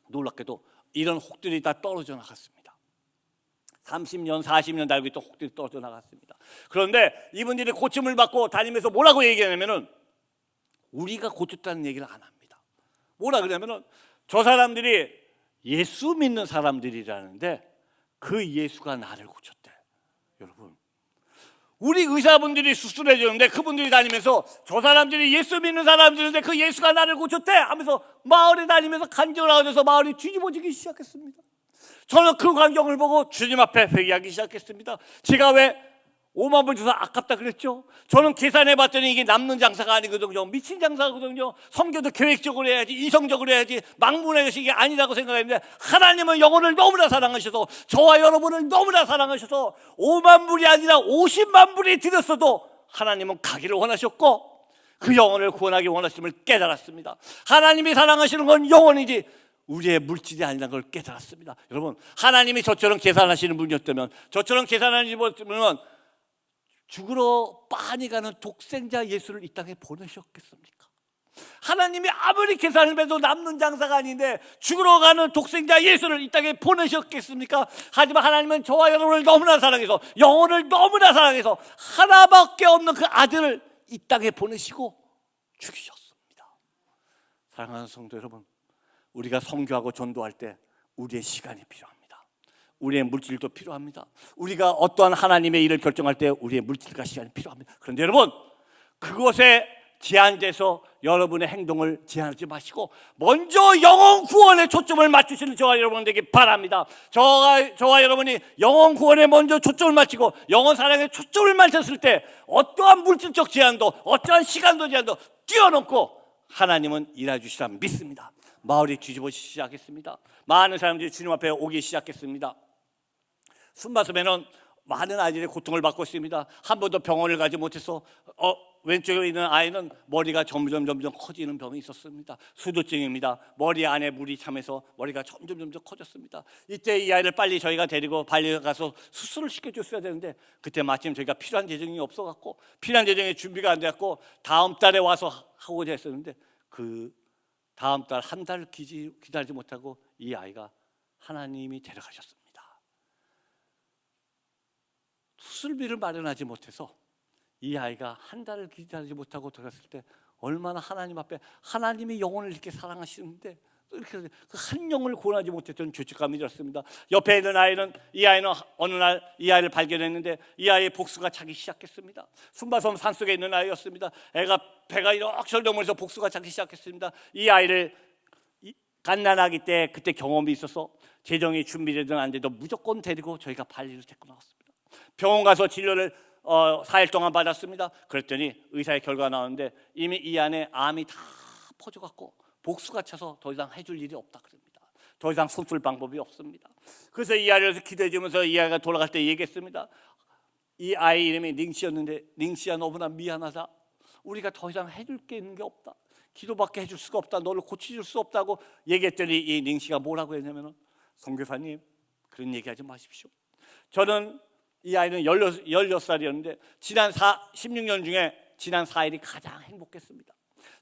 S2: 놀랍게도 이런 혹들이 다 떨어져 나갔습니다. 30년 40년 달고 있던 혹들이 떨어져 나갔습니다. 그런데 이분들이 고침을 받고 다니면서 뭐라고 얘기하냐면은 우리가 고쳤다는 얘기를 안 합니다. 뭐라 그러냐면은 저 사람들이 예수 믿는 사람들이라는데 그 예수가 나를 고쳤대. 여러분, 우리 의사분들이 수술해 주는데 그분들이 다니면서 저 사람들이 예수 믿는 사람들인데 그 예수가 나를 고쳤대 하면서 마을에 다니면서 간증을 하면서 마을이 뒤집어지기 시작했습니다. 저는 그 광경을 보고 주님 앞에 회개하기 시작했습니다. 제가 왜 5만 불 줘서 아깝다 그랬죠? 저는 계산해 봤더니 이게 남는 장사가 아니거든요. 미친 장사거든요. 성교도 계획적으로 해야지, 이성적으로 해야지, 막문의 것이 이게 아니라고 생각했는데 하나님은 영혼을 너무나 사랑하셔서, 저와 여러분을 너무나 사랑하셔서 5만 불이 아니라 50만 불이 들었어도 하나님은 가기를 원하셨고 그 영혼을 구원하기 원하심을 깨달았습니다. 하나님이 사랑하시는 건 영혼이지 우리의 물질이 아니라는 걸 깨달았습니다. 여러분, 하나님이 저처럼 계산하시는 분이었다면, 저처럼 계산하시는 분이었다면 죽으러 빤히 가는 독생자 예수를 이 땅에 보내셨겠습니까? 하나님이 아무리 계산을 해도 남는 장사가 아닌데 죽으러 가는 독생자 예수를 이 땅에 보내셨겠습니까? 하지만 하나님은 저와 여러분을 너무나 사랑해서, 영혼을 너무나 사랑해서 하나밖에 없는 그 아들을 이 땅에 보내시고 죽이셨습니다. 사랑하는 성도 여러분, 우리가 선교하고 전도할 때 우리의 시간이 필요합니다. 우리의 물질도 필요합니다. 우리가 어떠한 하나님의 일을 결정할 때 우리의 물질과 시간이 필요합니다. 그런데 여러분, 그것에 제한돼서 여러분의 행동을 제한하지 마시고 먼저 영혼 구원에 초점을 맞추시는 저와 여러분 되기 바랍니다. 저와 여러분이 영혼 구원에 먼저 초점을 맞추고 영혼 사랑에 초점을 맞췄을 때 어떠한 물질적 제한도, 어떠한 시간도 제한도 뛰어넘고 하나님은 일해 주시라 믿습니다. 마을이 뒤집어지기 시작했습니다. 많은 사람들이 주님 앞에 오기 시작했습니다. 순바섬에는 많은 아이들이 고통을 받고 있습니다. 한 번도 병원을 가지 못해서 왼쪽에 있는 아이는 머리가 점점 커지는 병이 있었습니다. 수두증입니다. 머리 안에 물이 차면서 머리가 점점 커졌습니다. 이때 이 아이를 빨리 저희가 데리고 가서 수술을 시켜줬어야 되는데 그때 마침 저희가 필요한 재정이 없어갖고, 필요한 재정이 준비가 안 돼갖고 다음 달에 와서 하고자 했었는데 그 다음 달 한 달 기다리지 못하고 이 아이가 하나님이 데려가셨습니다. 수술비를 마련하지 못해서 이 아이가 한 달을 기다리지 못하고 들어갔을 때 얼마나 하나님 앞에, 하나님이 영혼을 이렇게 사랑하시는데 이렇게 한 영을 구원하지 못했던 죄책감이 들었습니다. 옆에 있는 아이는 이 아이는 어느 날 이 아이를 발견했는데 이 아이의 복수가 차기 시작했습니다. 순바섬 산속에 있는 아이였습니다. 애가 배가 이렇게 넘어서 복수가 차기 시작했습니다. 이 아이를 갓난아기 때 그때 경험이 있어서 재정이 준비되든 안 되든 무조건 데리고 저희가 발리로 데리고 나왔습니다. 병원 가서 진료를 4일 동안 받았습니다. 그랬더니 의사의 결과가 나오는데 이미 이 안에 암이 다 퍼져갖고 복수가 차서 더 이상 해줄 일이 없다 그럽니다. 더 이상 손쓸 방법이 없습니다. 그래서 이 아이를 기도해 주면서 이 아이가 돌아갈 때 얘기했습니다. 이 아이 이름이 닝씨였는데 닝씨야 너무나 미안하다. 우리가 더 이상 해줄 게 있는 게 없다. 기도밖에 해줄 수가 없다. 너를 고쳐줄 수 없다고 얘기했더니 이 닝씨가 뭐라고 했냐면 선교사님 그런 얘기하지 마십시오. 저는 이 아이는 16살이었는데 지난 16년 중에 지난 4일이 가장 행복했습니다.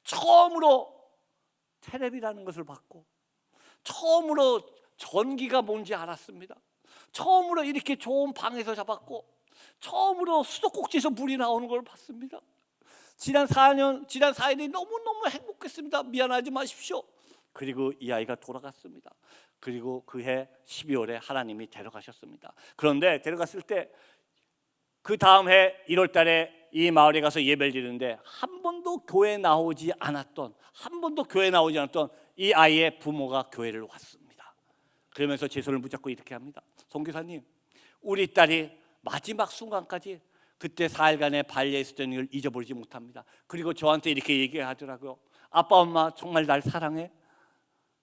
S2: 처음으로 테레비라는 것을 봤고 처음으로 전기가 뭔지 알았습니다. 처음으로 이렇게 좋은 방에서 잡았고 처음으로 수도꼭지에서 물이 나오는 걸 봤습니다. 지난 4일이 너무너무 행복했습니다. 미안하지 마십시오. 그리고 이 아이가 돌아갔습니다. 그리고 그해 12월에 하나님이 데려가셨습니다. 그런데 데려갔을 때 그 다음 해 1월 달에 이 마을에 가서 예배를 드리는데 한 번도 교회에 나오지 않았던 이 아이의 부모가 교회를 왔습니다. 그러면서 제 손을 붙잡고 이렇게 합니다. 선교사님, 우리 딸이 마지막 순간까지 그때 4일간의 발리에 있었던 일을 잊어버리지 못합니다. 그리고 저한테 이렇게 얘기하더라고요. 아빠 엄마 정말 날 사랑해?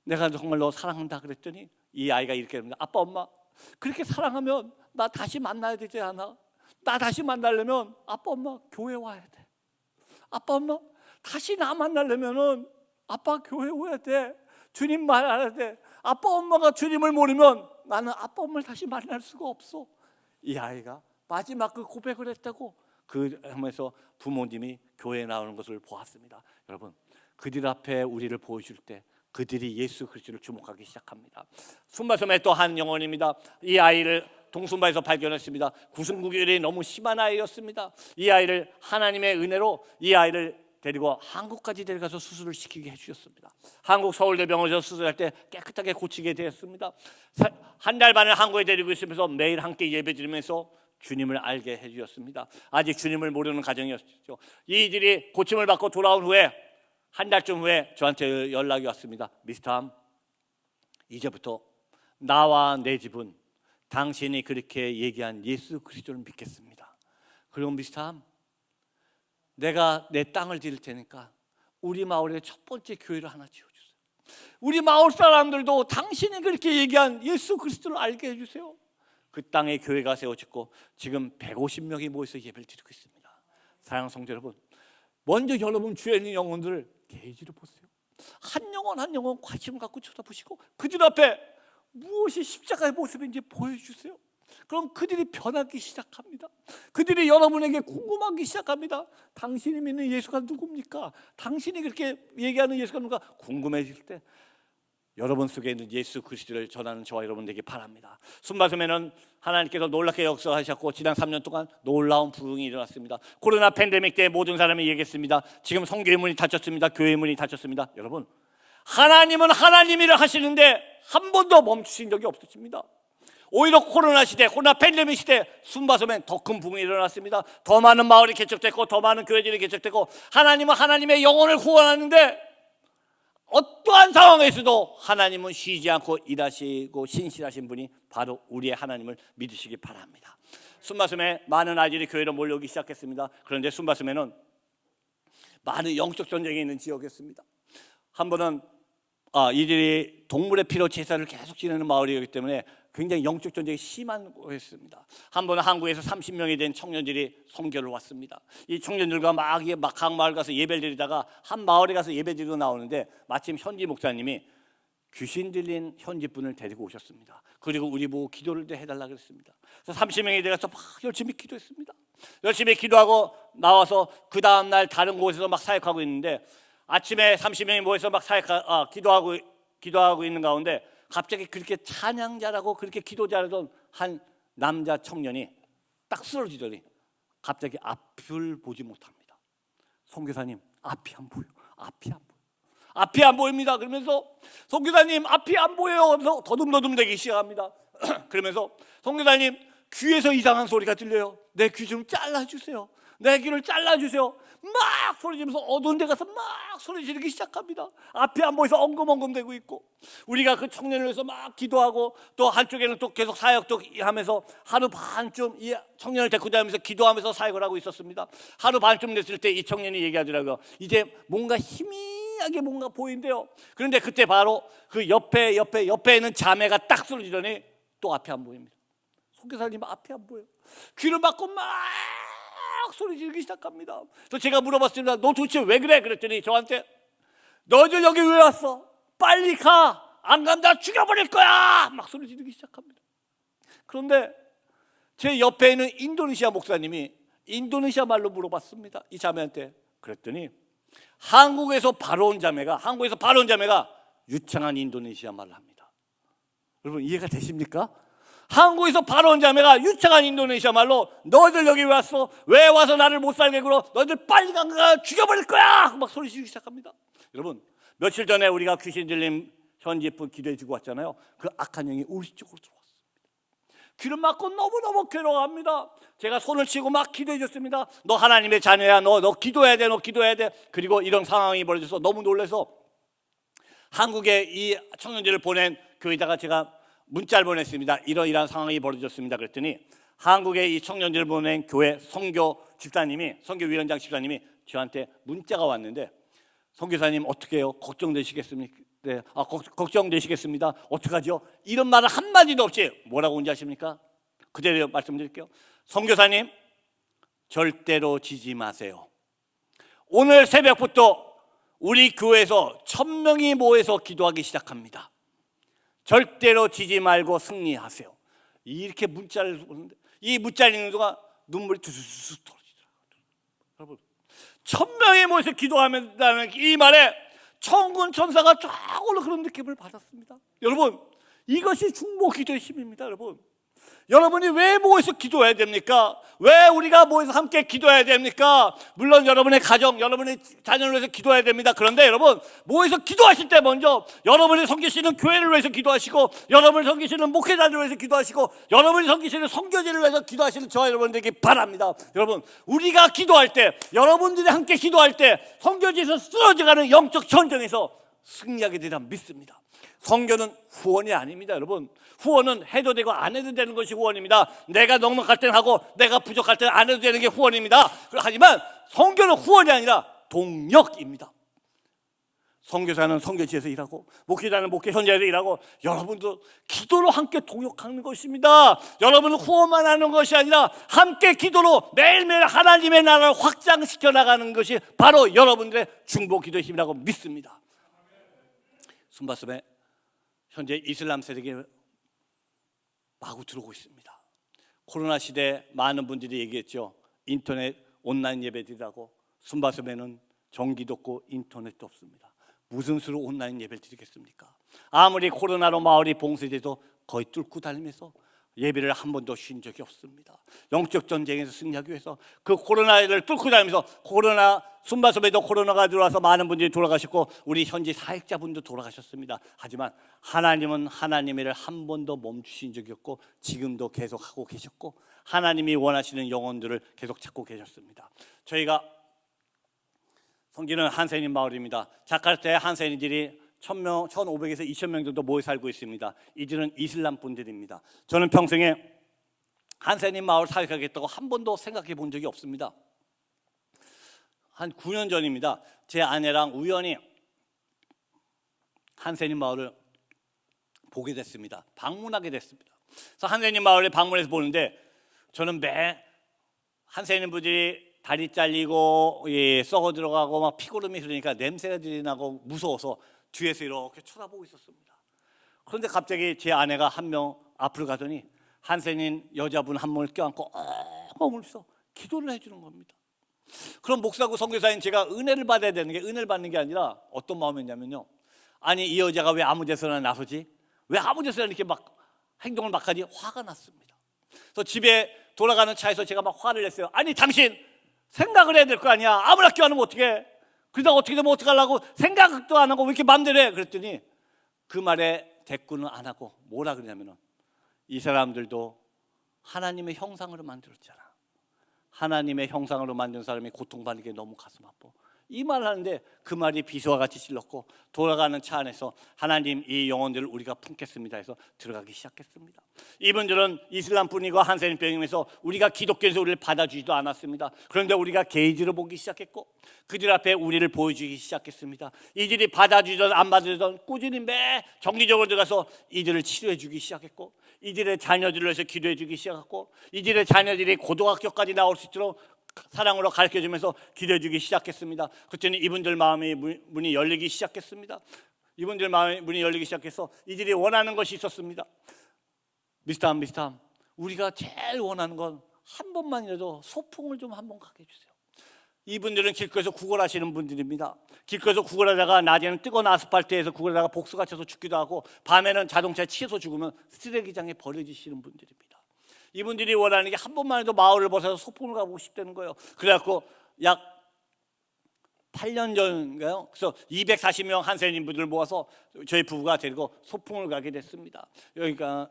S2: 내가 정말 너 사랑한다 그랬더니 이 아이가 이렇게 합니다. 아빠 엄마 그렇게 사랑하면 나 다시 만나야 되지 않아? 나 다시 만나려면 아빠 엄마 교회 와야 돼. 아빠 엄마 다시 나 만나려면은 아빠 교회 와야 돼. 주님 말 알아야 돼. 아빠 엄마가 주님을 모르면 나는 아빠 엄마를 다시 만날 수가 없어. 이 아이가 마지막 그 고백을 했다고 그 하면서 부모님이 교회에 나오는 것을 보았습니다. 여러분 그들 앞에 우리를 보여줄 때 그들이 예수 그리스도를 주목하기 시작합니다. 순바섬의 또 한 영혼입니다. 이 아이를 동순바에서 발견했습니다. 구승구결이 너무 심한 아이였습니다. 이 아이를 하나님의 은혜로 이 아이를 데리고 한국까지 데려가서 수술을 시키게 해주셨습니다. 한국 서울대병원에서 수술할 때 깨끗하게 고치게 되었습니다. 한 달 반을 한국에 데리고 있으면서 매일 함께 예배드리면서 주님을 알게 해주셨습니다. 아직 주님을 모르는 가정이었죠. 이들이 고침을 받고 돌아온 후에 한 달쯤 후에 저한테 연락이 왔습니다. 미스터함, 이제부터 나와 내 집은 당신이 그렇게 얘기한 예수 그리스도를 믿겠습니다. 그리고 미스터함, 내가 내 땅을 드릴 테니까 우리 마을에 첫 번째 교회를 하나 지어주세요. 우리 마을 사람들도 당신이 그렇게 얘기한 예수 그리스도를 알게 해주세요. 그 땅에 교회가 세워졌고 지금 150명이 모여서 예배를 드리고 있습니다. 사랑하는 성도 여러분, 먼저 여러분 주에 있는 영혼들을 게이지를 보세요. 한 영혼 한 영혼 관심을 갖고 쳐다보시고 그들 앞에 무엇이 십자가의 모습인지 보여주세요. 그럼 그들이 변하기 시작합니다. 그들이 여러분에게 궁금하기 시작합니다. 당신이 믿는 예수가 누굽니까? 당신이 그렇게 얘기하는 예수가 누가 궁금해질 때 여러분 속에 있는 예수 그리스도를 전하는 저와 여러분 되기 바랍니다. 순바섬에는 하나님께서 놀랍게 역사하셨고 지난 3년 동안 놀라운 부흥이 일어났습니다. 코로나 팬데믹 때 모든 사람이 얘기했습니다. 지금 성교의 문이 닫혔습니다. 교회의 문이 닫혔습니다. 여러분, 하나님은 하나님 일을 하시는데 한 번도 멈추신 적이 없으십니다. 오히려 코로나 시대, 코로나 팬데믹 시대 순바섬엔 더 큰 부흥이 일어났습니다. 더 많은 마을이 개척됐고 더 많은 교회들이 개척됐고 하나님은 하나님의 영혼을 구원하는데 어떠한 상황에서도 하나님은 쉬지 않고 일하시고 신실하신 분이 바로 우리의 하나님을 믿으시기 바랍니다. 순바섬에 많은 아이들이 교회로 몰려오기 시작했습니다. 그런데 순바섬에는 많은 영적 전쟁이 있는 지역이었습니다. 한 번은 이들이 동물의 피로 제사를 계속 지내는 마을이었기 때문에 굉장히 영적 전쟁이 심한 거였습니다. 한 번은 한국에서 30명이 된 청년들이 선교를 왔습니다. 이 청년들과 막 각 마을 가서 예배를 드리다가 한 마을에 가서 예배 드리고 나오는데 마침 현지 목사님이 귀신 들린 현지 분을 데리고 오셨습니다. 그리고 우리 보고 기도를 해달라고 했습니다. 그래서 30명이 돼서 막 열심히 기도했습니다. 열심히 기도하고 나와서 그 다음 날 다른 곳에서 막 사역하고 있는데 아침에 30명이 모여서 막 기도하고 있는 가운데 갑자기 그렇게 찬양자라고 그렇게 기도 잘하던 한 남자 청년이 딱 쓰러지더니 갑자기 앞을 보지 못합니다. 선교사님, 앞이 안 보여. 앞이 안 보입니다. 그러면서 선교사님 앞이 안 보여요. 하면서 더듬더듬대기 시작합니다. 그러면서 선교사님 귀에서 이상한 소리가 들려요. 내 귀 좀 잘라주세요. 내 귀를 잘라주세요. 막 소리 지르면서 어두운 데 가서 막 소리 지르기 시작합니다. 앞이 안 보여서 엉금엉금대고 있고, 우리가 그 청년을 위해서 막 기도하고 또 한쪽에는 또 계속 사역도 하면서 하루 반쯤 이 청년을 데리고 다니면서 기도하면서 사역을 하고 있었습니다. 하루 반쯤 됐을 때 이 청년이 얘기하더라고요. 이제 뭔가 희미하게 뭔가 보인대요. 그런데 그때 바로 그 옆에 있는 자매가 딱 쓰러지더니 또 앞이 안 보입니다. 선교사님 앞이 안 보여요. 귀를 막고 막 소리 지르기 시작합니다. 그래서 제가 물어봤습니다. 너 도대체 왜 그래? 그랬더니 저한테 너희들 여기 왜 왔어? 빨리 가. 안 가면 나 죽여버릴 거야. 막 소리 지르기 시작합니다. 그런데 제 옆에 있는 인도네시아 목사님이 인도네시아 말로 물어봤습니다. 이 자매한테. 그랬더니 한국에서 바로 온 자매가 유창한 인도네시아 말을 합니다. 여러분 이해가 되십니까? 한국에서 바로 온 자매가 유창한 인도네시아 말로 너희들 여기 왜 왔어? 왜 와서 나를 못 살게 굴어? 너희들 빨리 가 죽여버릴 거야! 막 소리 지르기 시작합니다. 여러분 며칠 전에 우리가 귀신 들림 현지분 기도해 주고 왔잖아요. 그 악한 영이 우리 쪽으로 들어왔습니다. 귀를 막고 너무너무 괴로워합니다. 제가 손을 치고 막 기도해 줬습니다. 너 하나님의 자녀야. 너 기도해야 돼. 너 기도해야 돼. 그리고 이런 상황이 벌어져서 너무 놀라서 한국에 이 청년들을 보낸 교회에다가 제가 문자를 보냈습니다. 이러이러한 상황이 벌어졌습니다. 그랬더니 한국의 이 청년들을 보낸 교회 선교위원장 집사님이 저한테 문자가 왔는데, 선교사님 어떻게 해요? 걱정되시겠습니까? 네. 걱정되시겠습니다. 어떡하죠? 이런 말을 한마디도 없이 뭐라고 온지 아십니까? 그대로 말씀드릴게요. 선교사님 절대로 지지 마세요. 오늘 새벽부터 우리 교회에서 1000명이 모여서 기도하기 시작합니다. 절대로 지지 말고 승리하세요. 이렇게 문자를 보는데 이 문자를 읽는 동안 눈물이 두수수 떨어지더라고요. 여러분 1000명이 모여서 기도하면다는 이 말에 천군 천사가 쫙 올라 그런 느낌을 받았습니다. 여러분 이것이 중보 기도의 힘입니다. 여러분이 왜 모여서 기도해야 됩니까? 왜 우리가 모여서 함께 기도해야 됩니까? 물론 여러분의 가정, 여러분의 자녀를 위해서 기도해야 됩니다. 그런데 여러분 모여서 기도하실 때 먼저 여러분이 섬기시는 교회를 위해서 기도하시고, 여러분이 섬기시는 목회자들을 위해서 기도하시고, 여러분이 섬기시는 선교지를 위해서 기도하시는 저와 여러분들에게 바랍니다. 여러분 우리가 기도할 때, 여러분들이 함께 기도할 때 선교지에서 쓰러져가는 영적 전쟁에서 승리하게 되리라 믿습니다. 선교는 후원이 아닙니다. 여러분 후원은 해도 되고 안 해도 되는 것이 후원입니다. 내가 넉넉할 때는 하고 내가 부족할 때는 안 해도 되는 게 후원입니다. 하지만 선교는 후원이 아니라 동력입니다. 선교사는 선교지에서 일하고, 목회자는 목회 현장에서 일하고, 여러분도 기도로 함께 동역하는 것입니다. 여러분은 후원만 하는 것이 아니라 함께 기도로 매일매일 하나님의 나라를 확장시켜 나가는 것이 바로 여러분들의 중보 기도의 힘이라고 믿습니다. 순바섬에 현재 이슬람 세력이 마구 들어오고 있습니다. 코로나 시대에 많은 분들이 얘기했죠. 인터넷 온라인 예배드리라고. 순바섬에는 전기도 없고 인터넷도 없습니다. 무슨 수로 온라인 예배를 드리겠습니까? 아무리 코로나로 마을이 봉쇄돼도 거의 뚫고 다니면서 예배를 한 번도 쉰 적이 없습니다. 영적 전쟁에서 승리하기 위해서 그 코로나를 뚫고 다니면서, 순바섬에도 코로나가 들어와서 많은 분들이 돌아가셨고 우리 현지 사역자분도 돌아가셨습니다. 하지만 하나님은 하나님의 일을 한 번도 멈추신 적이 없고 지금도 계속하고 계셨고 하나님이 원하시는 영혼들을 계속 찾고 계셨습니다. 저희가 성지는 한센인 마을입니다. 자카르타에 한센인들이 1000명, 1500에서 2000명 정도 모여 살고 있습니다. 이들은 이슬람 분들입니다. 저는 평생에 한센인 마을 사역하겠다고 한 번도 생각해 본 적이 없습니다. 한 9년 전입니다. 제 아내랑 우연히 한센인 마을을 보게 됐습니다. 방문하게 됐습니다. 그래서 한센인 마을에 방문해서 보는데, 저는 매 한센인 분들이 다리 잘리고 썩어 들어가고 막 피고름이 흐르니까 냄새가 나고 무서워서 뒤에서 이렇게 쳐다보고 있었습니다. 그런데 갑자기 제 아내가 한 명 앞으로 가더니 한센인 여자분 한 명을 껴안고 머물면서 기도를 해주는 겁니다. 그럼 목사고 선교사인 제가 은혜를 받아야 되는 게, 은혜를 받는 게 아니라 어떤 마음이었냐면요, 아니 이 여자가 왜 아무 데서나 나서지? 왜 아무 데서나 이렇게 막 행동을 막 하지? 화가 났습니다. 그래서 집에 돌아가는 차에서 제가 막 화를 냈어요. 아니 당신 생각을 해야 될 거 아니야. 아무나 껴안으면 어떡해? 그러다 어떻게 되면 어떡하려고 생각도 안 하고 왜 이렇게 마음대로 해? 그랬더니 그 말에 대꾸는 안 하고 뭐라 그러냐면은 이 사람들도 하나님의 형상으로 만들었잖아. 하나님의 형상으로 만든 사람이 고통받는 게 너무 가슴 아파. 이 말을 하는데 그 말이 비수와 같이 찔렀고 돌아가는 차 안에서 하나님 이 영혼들을 우리가 품겠습니다 해서 들어가기 시작했습니다. 이분들은 이슬람뿐이고 한센병임에서 우리가 기독교에서 우리를 받아주지도 않았습니다. 그런데 우리가 게이지를 보기 시작했고 그들 앞에 우리를 보여주기 시작했습니다. 이들이 받아주든 안 받아주든 꾸준히 매 정기적으로 들어가서 이들을 치료해 주기 시작했고 이들의 자녀들을 위해서 기도해 주기 시작했고 이들의 자녀들이 고등학교까지 나올 수 있도록 사랑으로 가르쳐주면서 기도해 주기 시작했습니다. 그랬더니 이분들 마음의 문이 열리기 시작했습니다. 이분들 마음의 문이 열리기 시작해서 이들이 원하는 것이 있었습니다. 미스터 우리가 제일 원하는 건 한 번만이라도 소풍을 좀 한번 가게 해주세요. 이분들은 길거리에서 구걸하시는 분들입니다. 길거리에서 구걸하다가 낮에는 뜨거운 아스팔트에서 구걸하다가 복수가 쳐서 죽기도 하고 밤에는 자동차에 치여서 죽으면 쓰레기장에 버려지시는 분들입니다. 이분들이 원하는 게 한 번만 해도 마을을 벗어서 소풍을 가보고 싶다는 거예요. 그래갖고 약 8년 전인가요? 그래서 240명 한센인분들을 모아서 저희 부부가 데리고 소풍을 가게 됐습니다. 그러니까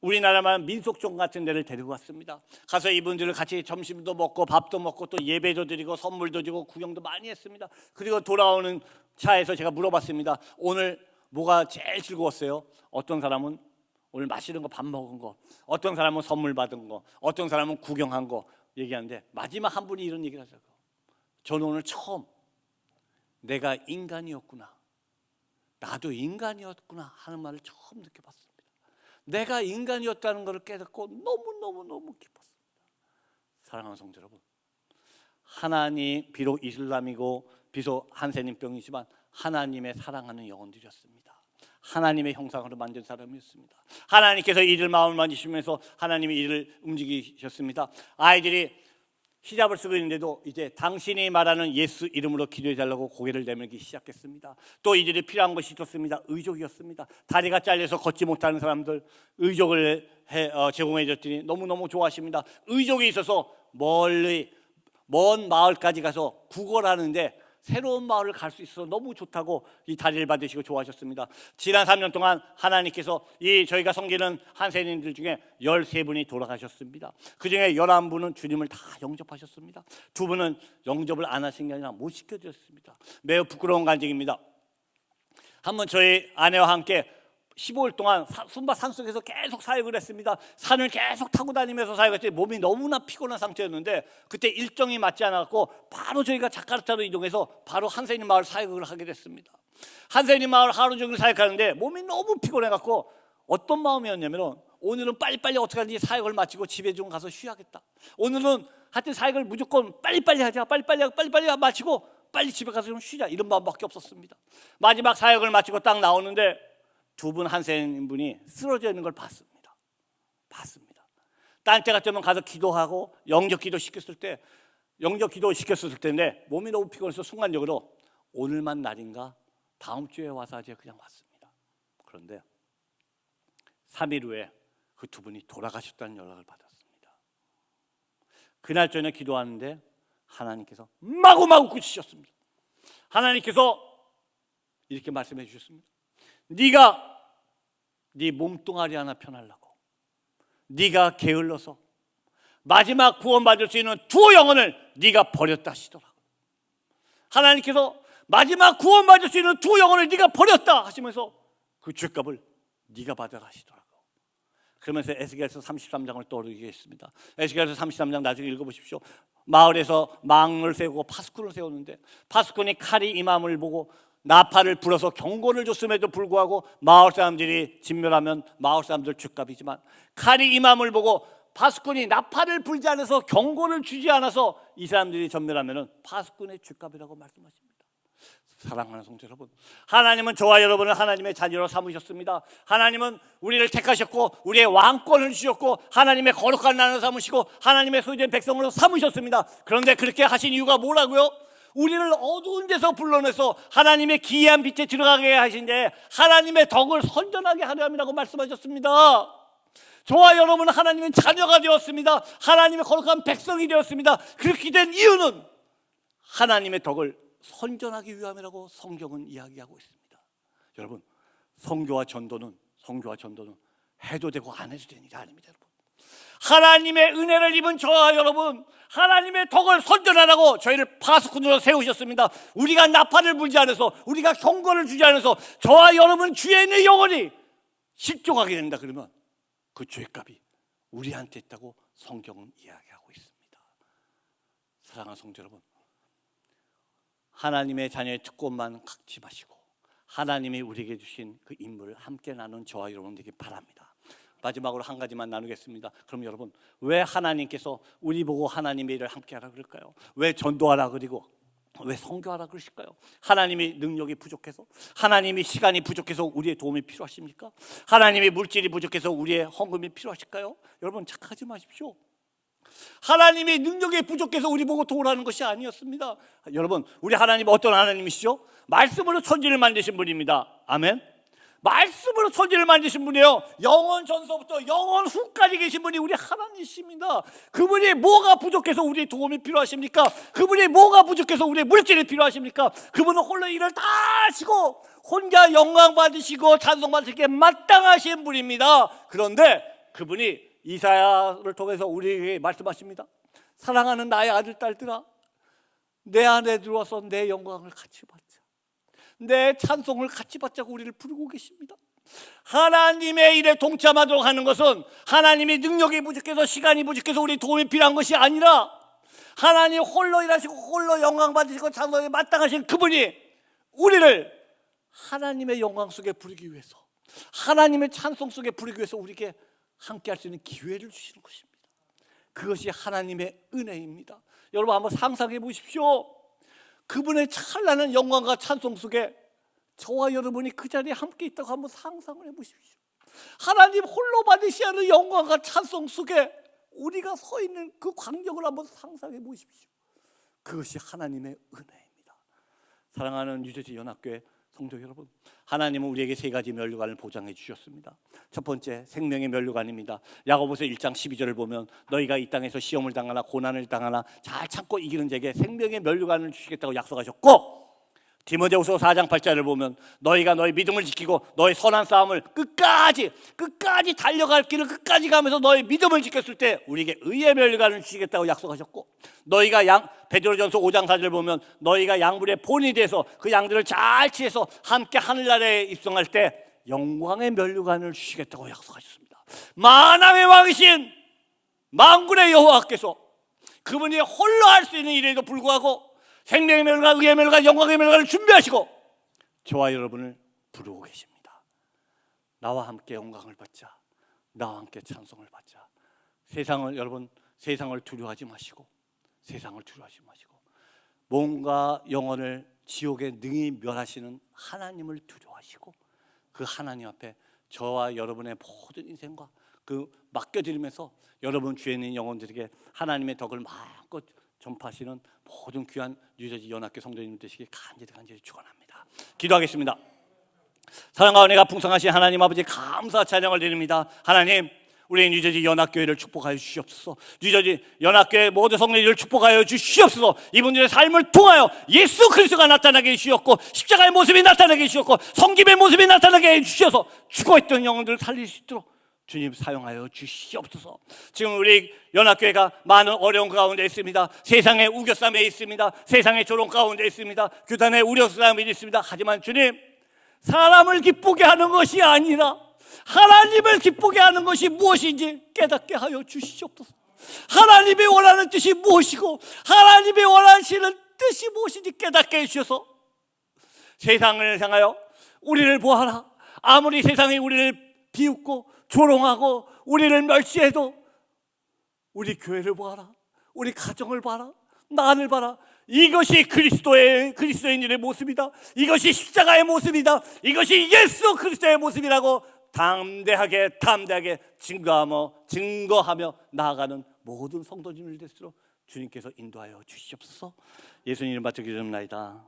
S2: 우리나라만 민속촌 같은 데를 데리고 왔습니다. 가서 이분들을 같이 점심도 먹고 밥도 먹고 또 예배도 드리고 선물도 주고 구경도 많이 했습니다. 그리고 돌아오는 차에서 제가 물어봤습니다. 오늘 뭐가 제일 즐거웠어요? 어떤 사람은 오늘 맛있는 거 밥 먹은 거, 어떤 사람은 선물 받은 거, 어떤 사람은 구경한 거 얘기하는데 마지막 한 분이 이런 얘기를 하더라고요. 저는 오늘 처음 내가 인간이었구나, 나도 인간이었구나 하는 말을 처음 느껴봤습니다. 내가 인간이었다는 것을 깨닫고 너무 기뻤습니다. 사랑하는 성도 여러분, 하나님 비록 이슬람이고 비록 한센인병이지만 하나님의 사랑하는 영혼들이었습니다. 하나님의 형상으로 만든 사람이었습니다. 하나님께서 이들 마음을 만지시면서 하나님이 이를 움직이셨습니다. 아이들이 히잡을 쓰고 있는데도 이제 당신이 말하는 예수 이름으로 기도해달라고 고개를 내밀기 시작했습니다. 또 이들이 필요한 것이 있었습니다. 의족이었습니다. 다리가 잘려서 걷지 못하는 사람들 의족을 제공해 줬더니 너무너무 좋아하십니다. 의족이 있어서 멀리 먼 마을까지 가서 구걸하는데 새로운 마을을 갈 수 있어서 너무 좋다고 이 다리를 받으시고 좋아하셨습니다. 지난 3년 동안 하나님께서 이 저희가 섬기는 한센인들 중에 13분이 돌아가셨습니다. 그중에 11분은 주님을 다 영접하셨습니다. 2분은 영접을 안 하신 게 아니라 못 시켜드렸습니다. 매우 부끄러운 간증입니다. 한번 저희 아내와 함께 15일 동안 순바 산속에서 계속 사역을 했습니다. 산을 계속 타고 다니면서 사역을 했더니 몸이 너무나 피곤한 상태였는데 그때 일정이 맞지 않았고 바로 저희가 자카르타로 이동해서 바로 한센인 마을 사역을 하게 됐습니다. 한센인 마을 하루 종일 사역하는데 몸이 너무 피곤해갖고 어떤 마음이었냐면 오늘은 빨리빨리 어떻게 하든지 사역을 마치고 집에 좀 가서 쉬어야겠다. 오늘은 하여튼 사역을 무조건 빨리빨리 하자. 빨리빨리 마치고 빨리 집에 가서 좀 쉬자. 이런 마음밖에 없었습니다. 마지막 사역을 마치고 딱 나오는데 2분 한센인분이 쓰러져 있는 걸 봤습니다. 딴 때 같으면 가서 기도하고 영접 기도 시켰을 때인데 몸이 너무 피곤해서 순간적으로 오늘만 날인가 다음 주에 와서 하지 그냥 왔습니다. 그런데 3일 후에 그 2분이 돌아가셨다는 연락을 받았습니다. 그날 저녁에 기도하는데 하나님께서 마구마구 꾸짖으셨습니다. 하나님께서 이렇게 말씀해 주셨습니다. 네가 네 몸뚱아리 하나 편하려고 네가 게을러서 마지막 구원받을 수 있는 2 영혼을 네가 버렸다 하시더라고. 하나님께서 마지막 구원받을 수 있는 2 영혼을 네가 버렸다 하시면서 그 죄값을 네가 받아라 하시더라고. 그러면서 에스겔서 33장을 떠오르게 했습니다. 에스겔서 33장 나중에 읽어보십시오. 마을에서 망을 세우고 파수꾼을 세웠는데 파수꾼이 칼이 임함을 보고 나팔을 불어서 경고를 줬음에도 불구하고 마을 사람들이 진멸하면 마을 사람들 죄값이지만 칼이 임함을 보고 파수꾼이 나팔을 불지 않아서 경고를 주지 않아서 이 사람들이 전멸하면 파수꾼의 죄값이라고 말씀하십니다. 사랑하는 성도 여러분, 하나님은 저와 여러분을 하나님의 자녀로 삼으셨습니다. 하나님은 우리를 택하셨고 우리의 왕권을 주셨고 하나님의 거룩한 나라를 삼으시고 하나님의 소유된 백성으로 삼으셨습니다. 그런데 그렇게 하신 이유가 뭐라고요? 우리를 어두운 데서 불러내서 하나님의 기이한 빛에 들어가게 하신데 하나님의 덕을 선전하게 하려 함이라고 말씀하셨습니다. 저와 여러분은 하나님의 자녀가 되었습니다. 하나님의 거룩한 백성이 되었습니다. 그렇게 된 이유는 하나님의 덕을 선전하기 위함이라고 성경은 이야기하고 있습니다. 여러분, 선교와 전도는 해도 되고 안 해도 되는 게 아닙니다. 여러분, 하나님의 은혜를 입은 저와 여러분, 하나님의 덕을 선전하라고 저희를 파수꾼으로 세우셨습니다. 우리가 나팔을 불지 않아서, 우리가 경고를 주지 않아서 저와 여러분 주에 있는 영혼이 실족하게 된다 그러면 그 죄값이 우리한테 있다고 성경은 이야기하고 있습니다. 사랑하는 성도 여러분, 하나님의 자녀의 특권만 갖지 마시고 하나님이 우리에게 주신 그 인물을 함께 나눈 저와 여러분 되길 바랍니다. 마지막으로 한 가지만 나누겠습니다. 그럼 여러분, 왜 하나님께서 우리 보고 하나님의 일을 함께 하라 그럴까요? 왜 전도하라 그리고 왜 선교하라 그러실까요? 하나님이 능력이 부족해서, 하나님이 시간이 부족해서 우리의 도움이 필요하십니까? 하나님이 물질이 부족해서 우리의 헌금이 필요하실까요? 여러분, 착하지 마십시오. 하나님이 능력이 부족해서 우리 보고 도우라는 것이 아니었습니다. 여러분, 우리 하나님 어떤 하나님이시죠? 말씀으로 천지를 만드신 분입니다. 아멘. 말씀으로 천지를 만드신 분이에요. 영원 전서부터 영원 후까지 계신 분이 우리 하나님이십니다. 그분이 뭐가 부족해서 우리의 도움이 필요하십니까? 그분이 뭐가 부족해서 우리의 물질이 필요하십니까? 그분은 홀로 일을 다 하시고 혼자 영광 받으시고 찬송 받으시기에 마땅하신 분입니다. 그런데 그분이 이사야를 통해서 우리에게 말씀하십니다. 사랑하는 나의 아들 딸들아, 내 안에 들어와서 내 영광을 같이 받자, 내 찬송을 같이 받자고 우리를 부르고 계십니다. 하나님의 일에 동참하도록 하는 것은 하나님이 능력이 부족해서, 시간이 부족해서 우리 도움이 필요한 것이 아니라 하나님 홀로 일하시고 홀로 영광 받으시고 찬송에 마땅하신 그분이 우리를 하나님의 영광 속에 부르기 위해서, 하나님의 찬송 속에 부르기 위해서 우리에게 함께 할 수 있는 기회를 주시는 것입니다. 그것이 하나님의 은혜입니다. 여러분, 한번 상상해 보십시오. 그분의 찬란한 영광과 찬송 속에 저와 여러분이 그 자리에 함께 있다고 한번 상상을 해보십시오. 하나님 홀로 받으셔야 하는 영광과 찬송 속에 우리가 서 있는 그 광경을 한번 상상해 보십시오. 그것이 하나님의 은혜입니다. 사랑하는 뉴저지 연합교회 성도 여러분, 하나님은 우리에게 세 가지 면류관을 보장해 주셨습니다. 첫 번째, 생명의 면류관입니다. 야고보서 1장 12절을 보면 너희가 이 땅에서 시험을 당하나 고난을 당하나 잘 참고 이기는 자에게 생명의 면류관을 주시겠다고 약속하셨고, 디모데후서 4장 8절을 보면 너희가 너희 믿음을 지키고 너희 선한 싸움을 끝까지 달려갈 길을 끝까지 가면서 너희 믿음을 지켰을 때 우리에게 의의 면류관을 주시겠다고 약속하셨고, 너희가 베드로전서 5장 4절을 보면 너희가 양불의 본이 돼서 그 양들을 잘 치해서 함께 하늘나라에 입성할 때 영광의 면류관을 주시겠다고 약속하셨습니다. 만왕의 왕이신 만군의 여호와께서 그분이 홀로 할 수 있는 일에도 불구하고 생명의 면류관, 의의 면류관, 영광의 면류관을 준비하시고 저와 여러분을 부르고 계십니다. 나와 함께 영광을 받자, 나와 함께 찬송을 받자. 세상을 두려워하지 마시고, 몸과 영혼을 지옥에 능히 멸하시는 하나님을 두려워하시고 그 하나님 앞에 저와 여러분의 모든 인생과 그 맡겨드리면서 여러분 주에 있는 영혼들에게 하나님의 덕을 마음껏 전파하시는 모든 귀한 뉴저지 연합교 성도님 되시길 간절히 축원합니다. 기도하겠습니다. 사랑과 은혜가 풍성하신 하나님 아버지, 감사 찬양을 드립니다. 하나님, 우리 뉴저지 연합교회를 축복하여 주시옵소서. 뉴저지 연합교회 모든 성도님을 축복하여 주시옵소서. 이분들의 삶을 통하여 예수 그리스도가 나타나게 해주셨고, 십자가의 모습이 나타나게 해주셨고, 성김의 모습이 나타나게 해주셔서 죽어있던 영혼들을 살릴 수 있도록 주님 사용하여 주시옵소서. 지금 우리 연합교회가 많은 어려운 가운데 있습니다. 세상의 우겨쌈에 있습니다. 세상의 조롱 가운데 있습니다. 규단의 우려쌈에 있습니다. 하지만 주님, 사람을 기쁘게 하는 것이 아니라 하나님을 기쁘게 하는 것이 무엇인지 깨닫게 하여 주시옵소서. 하나님이 원하는 뜻이 무엇이고 하나님이 원하시는 뜻이 무엇인지 깨닫게 해주셔서 세상을 향하여 우리를 보아라. 아무리 세상이 우리를 비웃고 조롱하고 우리를 멸시해도 우리 교회를 보아라, 우리 가정을 봐라, 나를 봐라. 이것이 그리스도인들의 모습이다. 이것이 십자가의 모습이다. 이것이 예수 그리스도의 모습이라고 담대하게 증거하며 나아가는 모든 성도님들 될수록 주님께서 인도하여 주시옵소서. 예수님 이름 받들어 기도합니다.